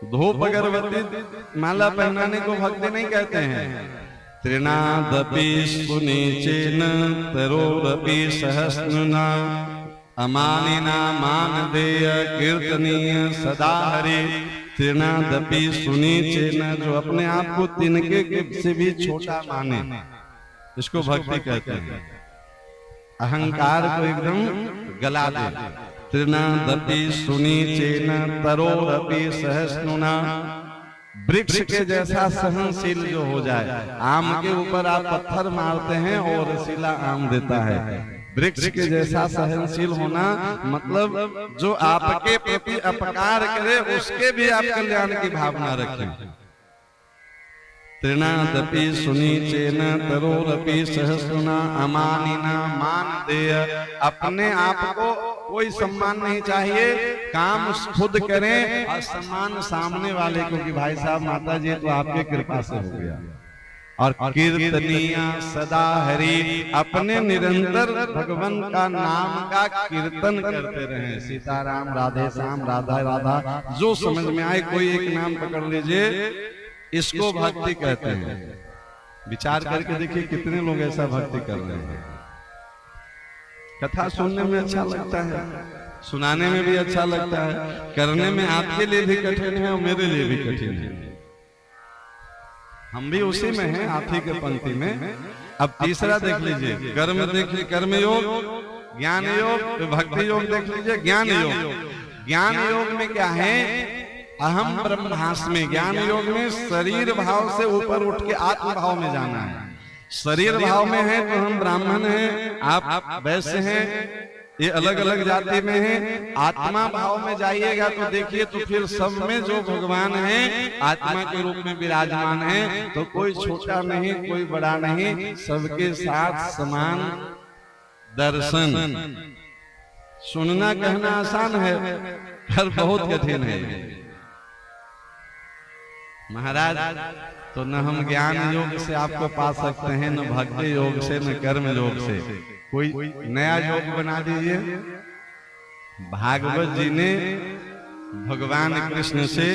धूप अगरबत्ती माला पहनाने को भक्ति नहीं कहते हैं। त्रिनादपि सुनीचेन तरोरपि सहस्नुना अमानिना मानदेय कीर्तनीय सदा हरि। त्रिनादपि सुनीचेन, जो अपने आप को तिनके से भी छोटा माने, इसको भक्ति कहते हैं। अहंकार को एकदम गला दे। त्रिनादपि सुनीचेन तरोरपि सहस्नुना, वृक्ष के जैसा सहनशील जो हो जाए। आम के ऊपर आप पत्थर मारते हैं और रसीला आम देता है। वृक्ष के जैसा सहनशील होना मतलब जो आपके प्रति अपकार करे उसके भी आप कल्याण की भावना रखें। त्रिनादपि सुनीचेन तरोरपि सहस्नुना अमानिना मानदेय, अपने आप को कोई सम्मान नहीं चाहिए, काम खुद करें और सम्मान सामने वाले को कि भाई साहब माता जी तो आपके कृपा से हो गया। और कीर्तनिया सदा हरि, अपने निरंतर भगवान का नाम का कीर्तन करते रहें। सीताराम, राधे श्याम, राधा राधा, जो समझ में आए कोई एक नाम पकड़ लीजिए, इसको भक्ति कहते हैं। विचार करके देखिए कितने लोग ऐसा भक्ति कर रहे हैं। कथा सुनने में अच्छा लगता है, सुनाने में भी अच्छा लगता है, करने में आपके लिए भी कठिन है और मेरे लिए भी कठिन है। हम भी उसी में हैं, आप ही के पंक्ति में। अब तीसरा देख लीजिए, कर्म देख लीजिए, कर्म योग, ज्ञान योग, भक्ति योग देख लीजिए, ज्ञान योग। ज्ञान योग में क्या है? अहम ब्रह्मास्मि। ज्ञान योग में शरीर भाव से ऊपर उठ के आत्म भाव में जाना है। शरीर भाव में है तो हम ब्राह्मण हैं, आप वैश्य हैं, ये अलग अलग जाति में है। आत्मा भाव में जाइएगा तो देखिए तो फिर सब में जो भगवान है आत्मा के रूप में विराजमान है, तो कोई छोटा नहीं, कोई बड़ा नहीं, सबके साथ समान दर्शन। सुनना कहना आसान है पर बहुत कठिन है महाराज। तो न हम ज्ञान योग से आपको पा सकते हैं, न भक्ति योग से, न कर्म योग से। कोई नया योग बना दीजिए। भागवत जी ने भगवान कृष्ण से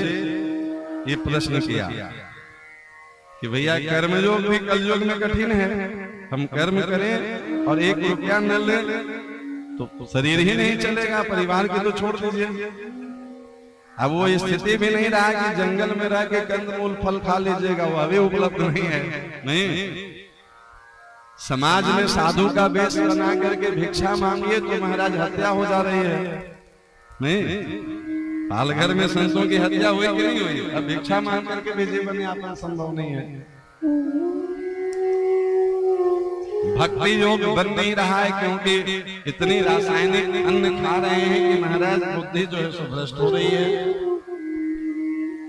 ये प्रश्न किया कि भैया कर्म योग भी कल योग में कठिन है, हम कर्म करें और 1 रुपया न ले तो शरीर ही नहीं चलेगा, परिवार की तो छोड़ दीजिए। अब वो स्थिति भी नहीं रहा कि जंगल में रह के कंदमूल फल खा लीजिएगा, वो अभी उपलब्ध नहीं है। नहीं, समाज में साधु का वेश बना करके भिक्षा मांगिए तो महाराज हत्या हो जा रही है। नहीं, पालघर में संतों की हत्या हुई कि नहीं हुई? अब भिक्षा मांग करके भेजे बने आपका संभव नहीं है। भक्ति योग बन नहीं रहा है क्योंकि इतनी रासायनिक अन्न खा रहे हैं कि महाराज बुद्धि जो है सो भ्रष्ट हो रही है।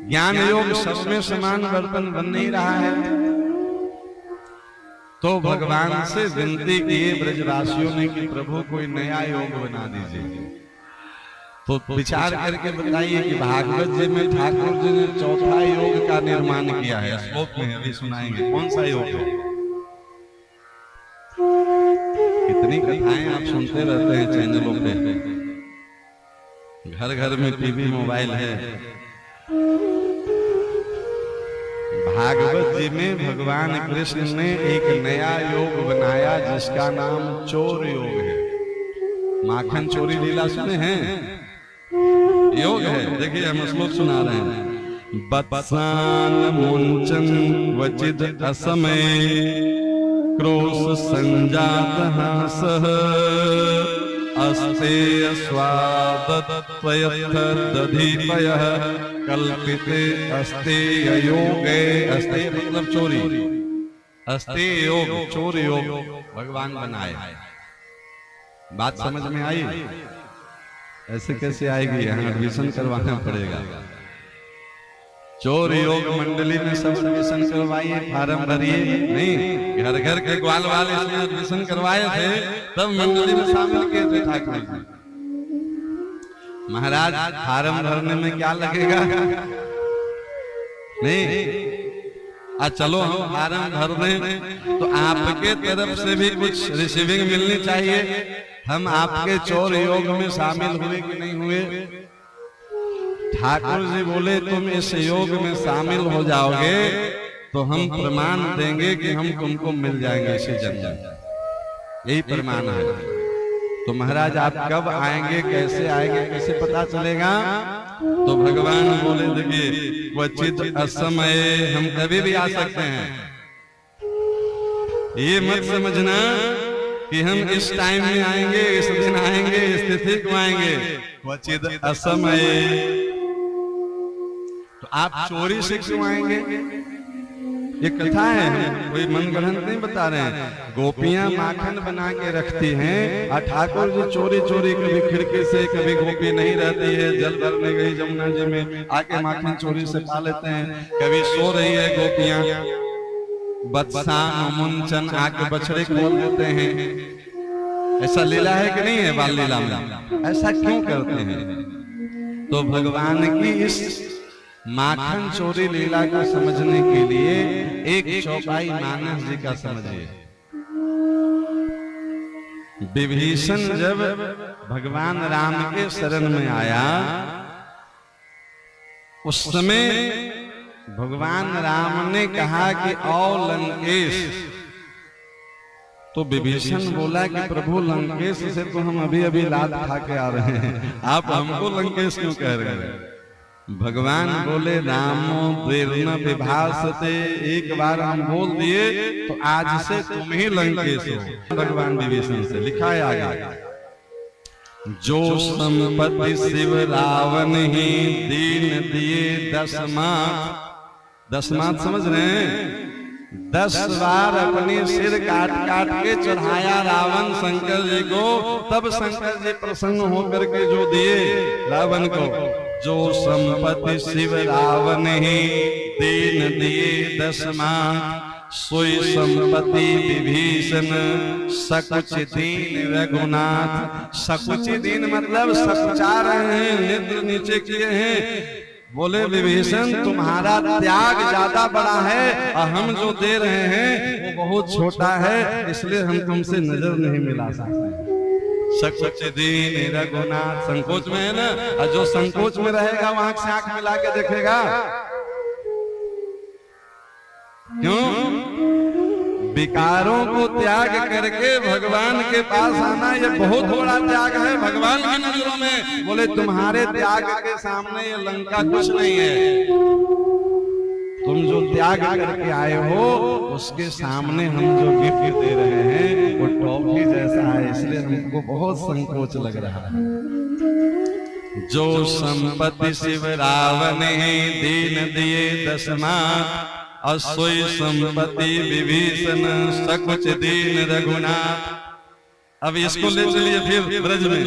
ज्ञान योग सब में समान वर्तन बन नहीं रहा है। तो भगवान से विनती किए ब्रजवासियों ने कि प्रभु कोई नया योग बना दीजिए। तो विचार करके बताइए कि भागवत जी में ठाकुर जी ने चौथा योग का निर्माण किया है। श्लोक में अभी सुनाएंगे कौन सा योग है। कितनी कथाएं आप सुनते रहते हैं चैनलों पे, घर घर में टीवी मोबाइल है। भागवत जी में भगवान कृष्ण ने एक नया योग बनाया जिसका नाम चोर योग है। माखन चोरी लीला सुने हैं? योग है। देखिए हम श्लोक सुना रहे हैं। बत्सान मुंचन वचिद असमय क्रोश संजात हासः अस्तेय स्वादत्वयथ दधीपयः कल्पिते अस्तेय योगे। अस्तेय मतलब चोरी, अस्तेय योग चोर योग भगवान बनाए। बात समझ में आई? ऐसे कैसे आएगी? यहाँ एडमिशन करवाना पड़ेगा। चोर योग मंडली में सब एडमिशन करवाइए, फार्म भरिए। नहीं, घर घर के ग्वाल वाले इसमें एडमिशन करवाए थे, तब मंडली में शामिल किए थे ठाकुर जी। महाराज फार्म भरने में क्या लगेगा? नहीं, चलो हम फार्म भर दें तो आपके तरफ से भी कुछ रिसीविंग मिलनी चाहिए। हम आपके चोर योग में शामिल हुए कि नहीं हुए? ठाकुर जी बोले तुम इस योग में शामिल हो जाओगे तो हम प्रमाण देंगे कि हम तुमको मिल जाएंगे इसी जन्म। यही प्रमाण है। तो महाराज आप कब आएंगे, कैसे आएंगे, कैसे पता चलेगा? तो भगवान बोले देखिए क्वचित असमय, हम कभी भी आ सकते हैं। ये मत समझना कि हम इस टाइम में आएंगे, इस दिन आएंगे, इस तिथि को आएंगे। क्वचित असमय, तो आप चोरी से क्यों आएंगे? ये कथा है, कोई मनगढ़ंत नहीं बता रहे हैं। गोपियां माखन बना के रखती हैं और ठाकुर जी चोरी चोरी कभी खिड़की से, कभी गोपी नहीं रहती है जल भरने गई जमुना जी में, आके माखन चोरी से खा लेते हैं। कभी सो रही है गोपियां, बत्सान मुंचन आके बछड़े खोल देते हैं। ऐसा लीला है कि नहीं है बाल लीला में? ऐसा क्यों करते हैं? तो भगवान की इस माखन चोरी लीला को समझने के लिए एक चौपाई मानस जी का समझिए। विभीषण जब भगवान राम के शरण में आया, उस समय भगवान राम ने कहा कि आओ लंकेश। तो विभीषण बोला कि प्रभु लंकेश से तो हम अभी अभी लात खा के आ रहे हैं, आप हमको लंकेश क्यों कह रहे हैं? भगवान बोले रामो देर्न विभासते, एक बार हम बोल दिए तो आज से तुम ही लंकेश हो। भगवान विभीषण से लिखा है आगे, जो संपत्ति शिव रावण ही दीन दिए दसमात। दसमात समझ रहे हैं? 10 बार अपने सिर काट काट के चढ़ाया रावण शंकर जी को, तब शंकर जी प्रसन्न होकर के जो दिए रावण को। जो संपत्ति शिव रावण ही दीन दिए दसमात, सोई संपत्ति विभीषण सकुच दीन रघुनाथ। सकुच दीन मतलब सकुचा रहे हैं, नेत्र नीचे किए हैं। बोले विभीषण तुम्हारा त्याग ज्यादा बड़ा है और हम जो दे रहे हैं वो बहुत छोटा है, इसलिए हम तुमसे नजर नहीं मिला सकते। सकुच दीन रघुनाथ, संकोच में है ना, और जो संकोच में रहेगा वो आंख से आंख मिला के देखेगा। क्यों? विकारों को त्याग करके भगवान के पास आना ये बहुत बड़ा त्याग है भगवान की नजरों में। बोले तुम्हारे त्याग के सामने ये लंका कुछ नहीं है। तुम जो त्याग करके आए हो उसके सामने हम जो गिफ्ट दे रहे हैं वो टॉफी जैसा है, इसलिए हमको बहुत संकोच लग रहा है। जो संपत्ति शिव रावण दीन दिए दसमात, असोई संपत्ति विभीषण सकुच दीन रघुनाथ। अब इसको ले चलिए फिर ब्रज में।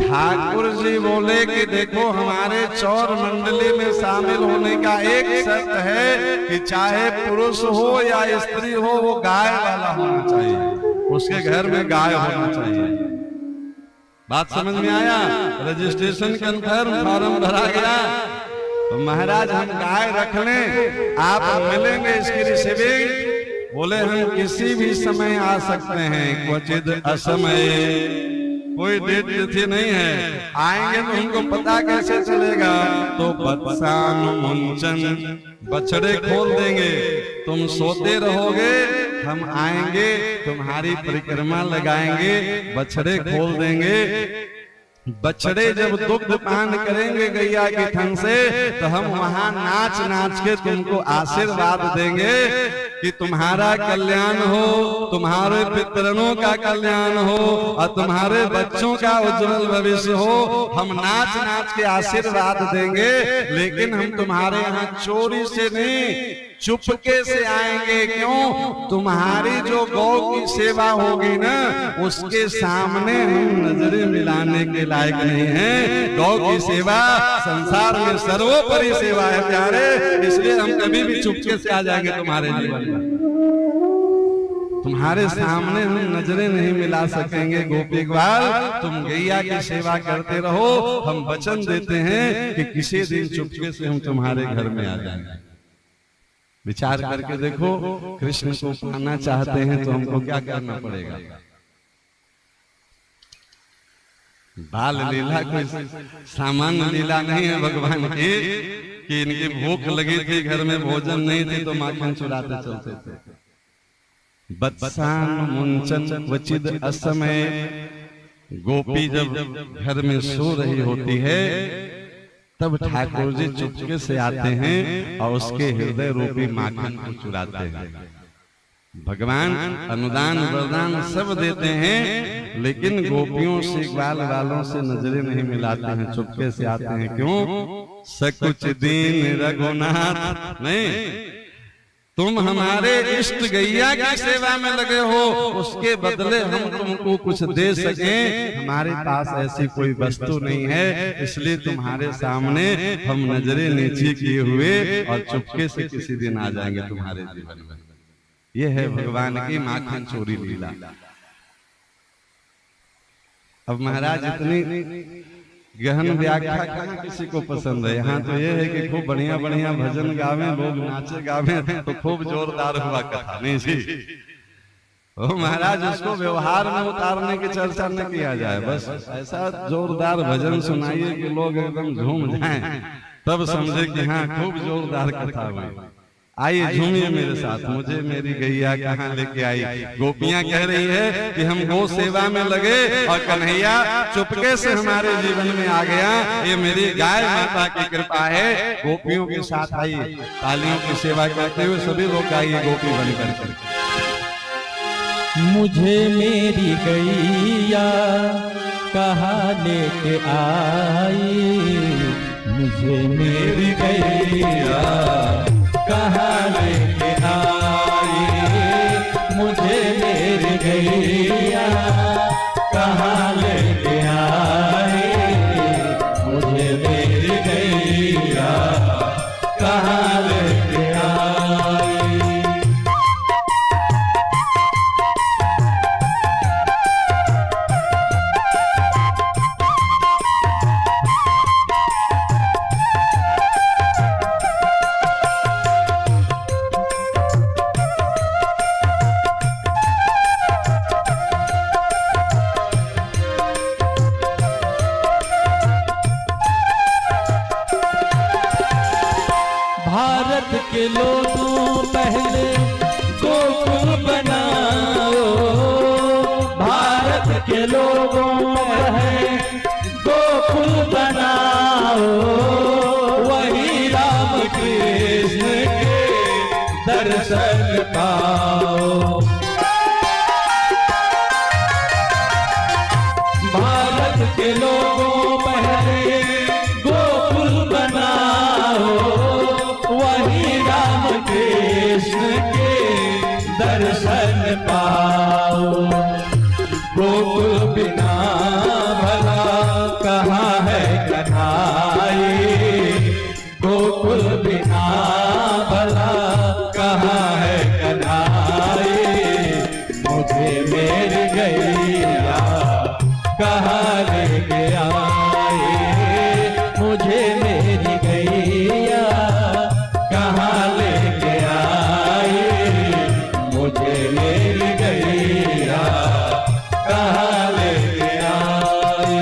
ठाकुर जी बोले कि देखो हमारे चौर मंडली में शामिल होने का एक शर्त है कि चाहे पुरुष हो या स्त्री हो वो गाय वाला होना चाहिए, उसके घर में गाय होना चाहिए। बात समझ में आया? रजिस्ट्रेशन कंफर्म फॉर्म भरा गया तो महाराज हम गाय रख लें, आप मिलेंगे इसकी रिसीविंग। बोले हम किसी भी समय आ सकते हैं, क्वचित असमय, कोई डेट तिथि नहीं है। आएंगे तो हमको पता कैसे चलेगा? तो बत्सान मुंचन, बछड़े खोल देंगे, तुम सोते रहोगे, हम आएंगे तुम्हारी परिक्रमा लगाएंगे, बछड़े खोल देंगे। बछड़े जब दुग्ध पान करेंगे गैया के थन से तो हम वहां नाच नाच के तुमको आशीर्वाद देंगे कि तुम्हारा कल्याण हो, तुम्हारे पितरों का कल्याण हो और तुम्हारे बच्चों का उज्जवल भविष्य हो। हम नाच नाच के आशीर्वाद देंगे, लेकिन हम तुम्हारे यहाँ चोरी से नहीं चुपके से आएंगे। क्यों? तुम्हारी जो गौ की सेवा होगी ना उसके सामने हम नजरें मिलाने के लायक नहीं हैं। गौ की सेवा संसार में सर्वोपरि सेवा है प्यारे, इसलिए हम कभी भी चुपके से आ जाएंगे तुम्हारे जीवन में। तुम्हारे सामने हम नजरें नहीं मिला सकेंगे। गोपी ग्वाल तुम गैया की सेवा करते रहो, हम वचन देते हैं कि किसी दिन चुपके से हम तुम्हारे घर में आ जाएंगे। विचार करके देखो, कृष्ण को पाना चाहते हैं तो हमको क्या करना पड़ेगा? बाल लीला कोई सामान्य लीला नहीं है भगवान की कि इनकी भूख लगी थी, घर में भोजन नहीं थे तो माखन चुराते चलते थे। बत्सान मुंचन क्वचिद असमय, गोपी जब घर में सो रही होती है तब ठाकुर जी चुपके से आते हैं और उसके हृदय रूपी माखन को चुराते हैं। भगवान अनुदान वरदान सब देते हैं, लेकिन गोपियों से ग्वाल वालों से नजरें नहीं मिलाते हैं, चुपके से आते हैं। क्यों? सकुच दीन रघुनाथ नहीं, तुम हमारे इष्ट गैया की सेवा में लगे हो, उसके बदले हम तुमको कुछ दे सकें, हमारे पास ऐसी कोई वस्तु नहीं है, इसलिए तुम्हारे सामने हम नजरें नीचे किए हुए और चुपके से किसी दिन आ जाएंगे तुम्हारे जीवन में। ये है भगवान की माखन चोरी लीला। अब महाराज इतनी गहन व्याख्या कहाँ किसी को पसंद है। यहाँ तो ये है कि खूब बढ़िया बढ़िया भजन गावे, लोग नाचे गावे तो खूब जोरदार हुआ कथा नहीं जी। ओ महाराज, उसको व्यवहार में उतारने की चर्चा न किया जाए, बस ऐसा जोरदार भजन सुनाइए कि लोग एकदम झूम जाएं, तब समझे कि हाँ खूब जोरदार कथा हुई। आइए झूमिए मेरे साथ, मुझे मेरी गैया कहाँ लेके आई। गोपियां कह रही है कि हम गौ सेवा में लगे और कन्हैया चुपके से हमारे जीवन में आ गया, ये मेरी गाय माता की कृपा है। गोपियों के साथ आइए, तालियों की सेवा करते हुए सभी लोग आइए गोपी बनकर। मुझे मेरी गैया कहाँ लेके आई, मुझे मेरी गैया कहाँ लेके आई, मुझे मेरी गैया कहाँ लेके आई, मुझे मेरी गैया कहाँ लेके आई। भारत के लोगों पहले गोकुल बनाओ, भारत के लोगों पहले गोकुल बनाओ, वही राम कृष्ण के दर्शन पाओ। भारत के लोगों पहले गोकुल बनाओ, वही राम कृष्ण के दर्शन पाओ। गोकुल बिना भला कहाँ है कन्हाई, गोकुल बिना भला कहाँ है कन्हाई, मुझे मेरी गैया कहाँ लेके आई, मुझे मेरी गैया कहाँ लेके आई, मुझे मेरी गैया कहाँ लेके आई।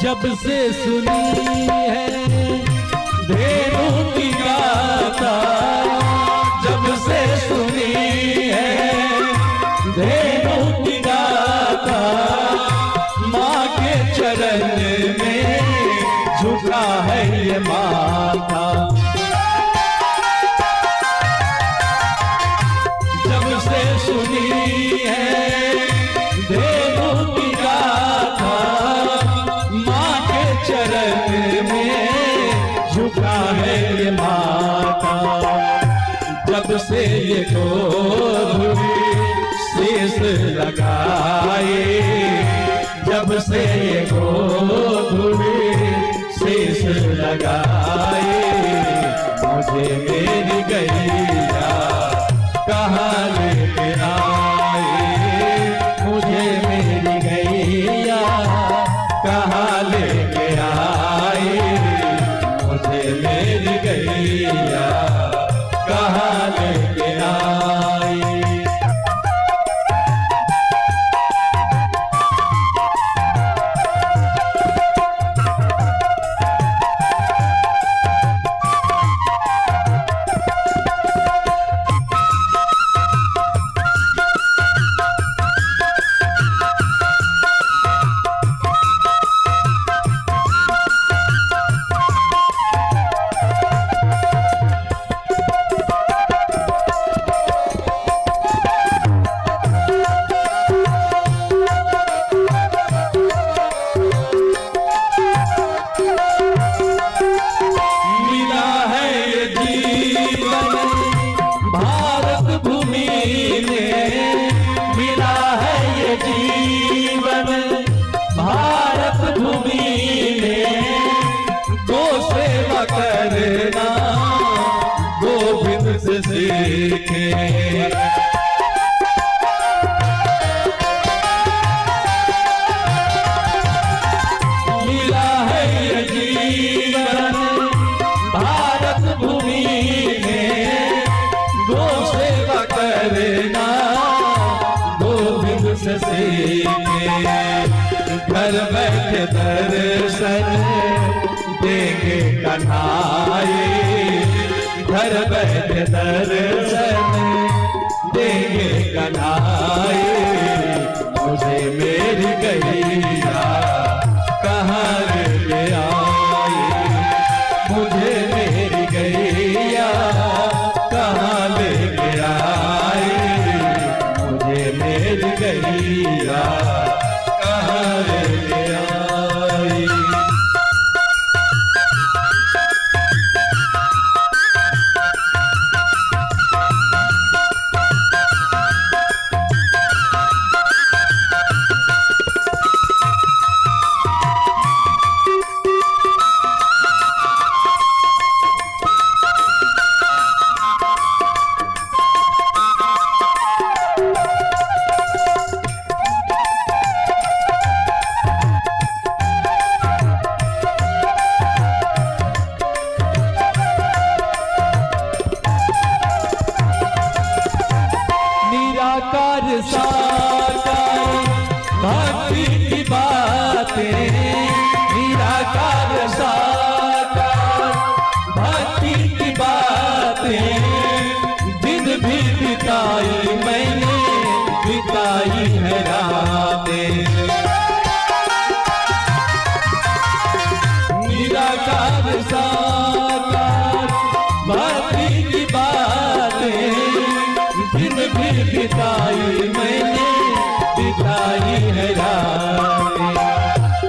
जब से सुनी है धेनु की गाथा, जब से सुनी है धेनु की गाथा, माँ के चरण में झुका है ये माथा। जब से सुनी है धेनु की गाथा, चरण में झुका है ये माता। जब से ये गोधुली शीश लगाए, जब से ये गोधुली शीश लगाए, मुझे मेरी गैया कहाँ लेके आई, मुझे मेरी गैया कहाँ लेके आई, मुझे मेरी गैया कहाँ लेके आई। मिला है ये जीवन भारत भूमि में, गो सेवा करना गोविंद से सीखे। घर बैठे दर्शन देंगे कन्हाई, घर बैठे दर्शन देंगे कन्हाई। मुझे मेरी गैया कहाँ ले आई, मुझे मेरी गैया कहाँ ले आई, मुझे मेरी गैया कहाँ ले आई। निराकार साकार भक्ति की बातें, निराकार साकार भक्ति की बातें, दिन भी बिताई मैंने, बिताई है रातें। निराकार साकार भक्ति की बातें, दिन भी बिताई मैंने, बिताई है रातें।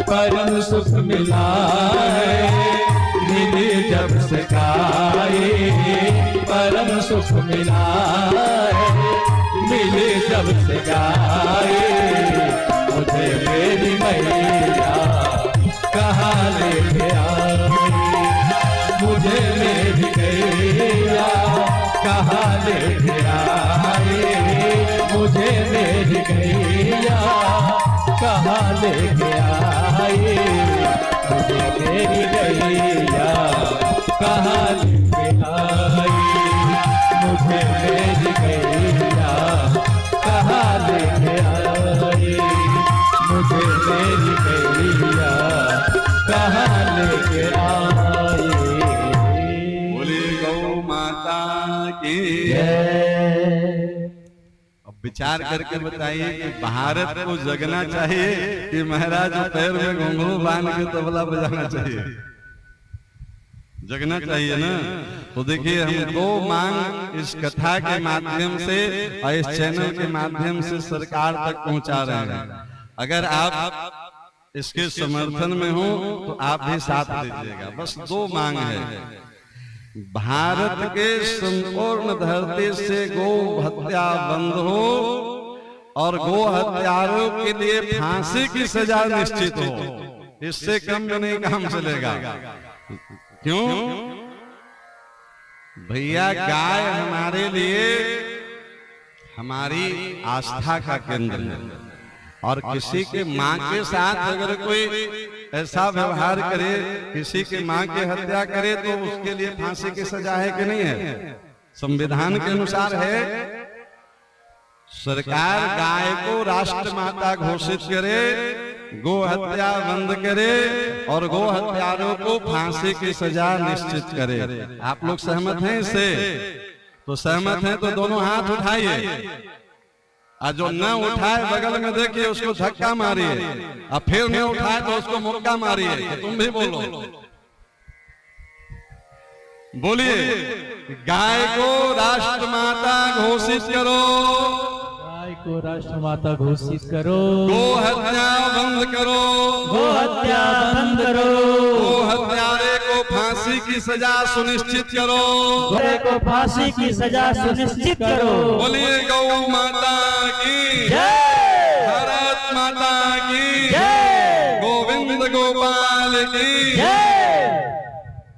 परम सुख मिला है मिले जब से गाए, परम सुख मिला है मिले जब से गाए। मुझे मेरी मैया कहाँ लेके आई, मुझे मेरी गैया कहाँ लेके आई, मुझे मेरी गैया कहाँ लेके आई, मुझे मेरी गैया कहाँ लेके आई, मुझे मेरी गैया कहाँ लेके आई, मुझे मेरी गैया कहाँ लेके आई। बोली गौ माता की जय। अब विचार करके बताइए कि भारत को जगना चाहिए कि महाराज पैर में घुंघरू बांध के तबला बजाना चाहिए? जगना चाहिए ना। तो देखिए हम दो मांग इस कथा के माध्यम से और इस चैनल के माध्यम से सरकार तक पहुंचा रहे हैं। अगर आप इसके समर्थन में हो तो आप भी साथ दीजिएगा। बस दो मांग है, भारत के संपूर्ण धरती से गो हत्या बंद हो और गो हत्यारों के लिए फांसी की सजा निश्चित हो। इससे कम में नहीं काम चलेगा। क्यों भैया? गाय हमारे लिए हमारी आस्था का केंद्र है और किसी के मां के साथ अगर कोई ऐसा व्यवहार करे, किसी के मां की हत्या करे तो उसके लिए फांसी की सजा है कि नहीं है? संविधान के अनुसार है। सरकार गाय को राष्ट्र माता घोषित करे, गो हत्या बंद करे और गो हत्यारों को फांसी की सजा निश्चित करे। आप लोग सहमत हैं इससे? तो सहमत हैं तो दोनों हाथ उठाइए और जो न उठाए बगल में देखिए उसको धक्का मारिए और फिर न उठाए तो उसको मुक्का मारिए। तुम भी बोलो, बोलिए गाय को राष्ट्र माता घोषित करो, गाय को राष्ट्र माता घोषित करो, गो हत्या बंद करो, गो हत्या बंद करो, गो हत्यारे को फांसी की सजा सुनिश्चित करो, गोरे को फांसी की सजा सुनिश्चित करो। बोलिए गौ माता की जय, भारत माता की जय, गोविंद गोपाल की जय।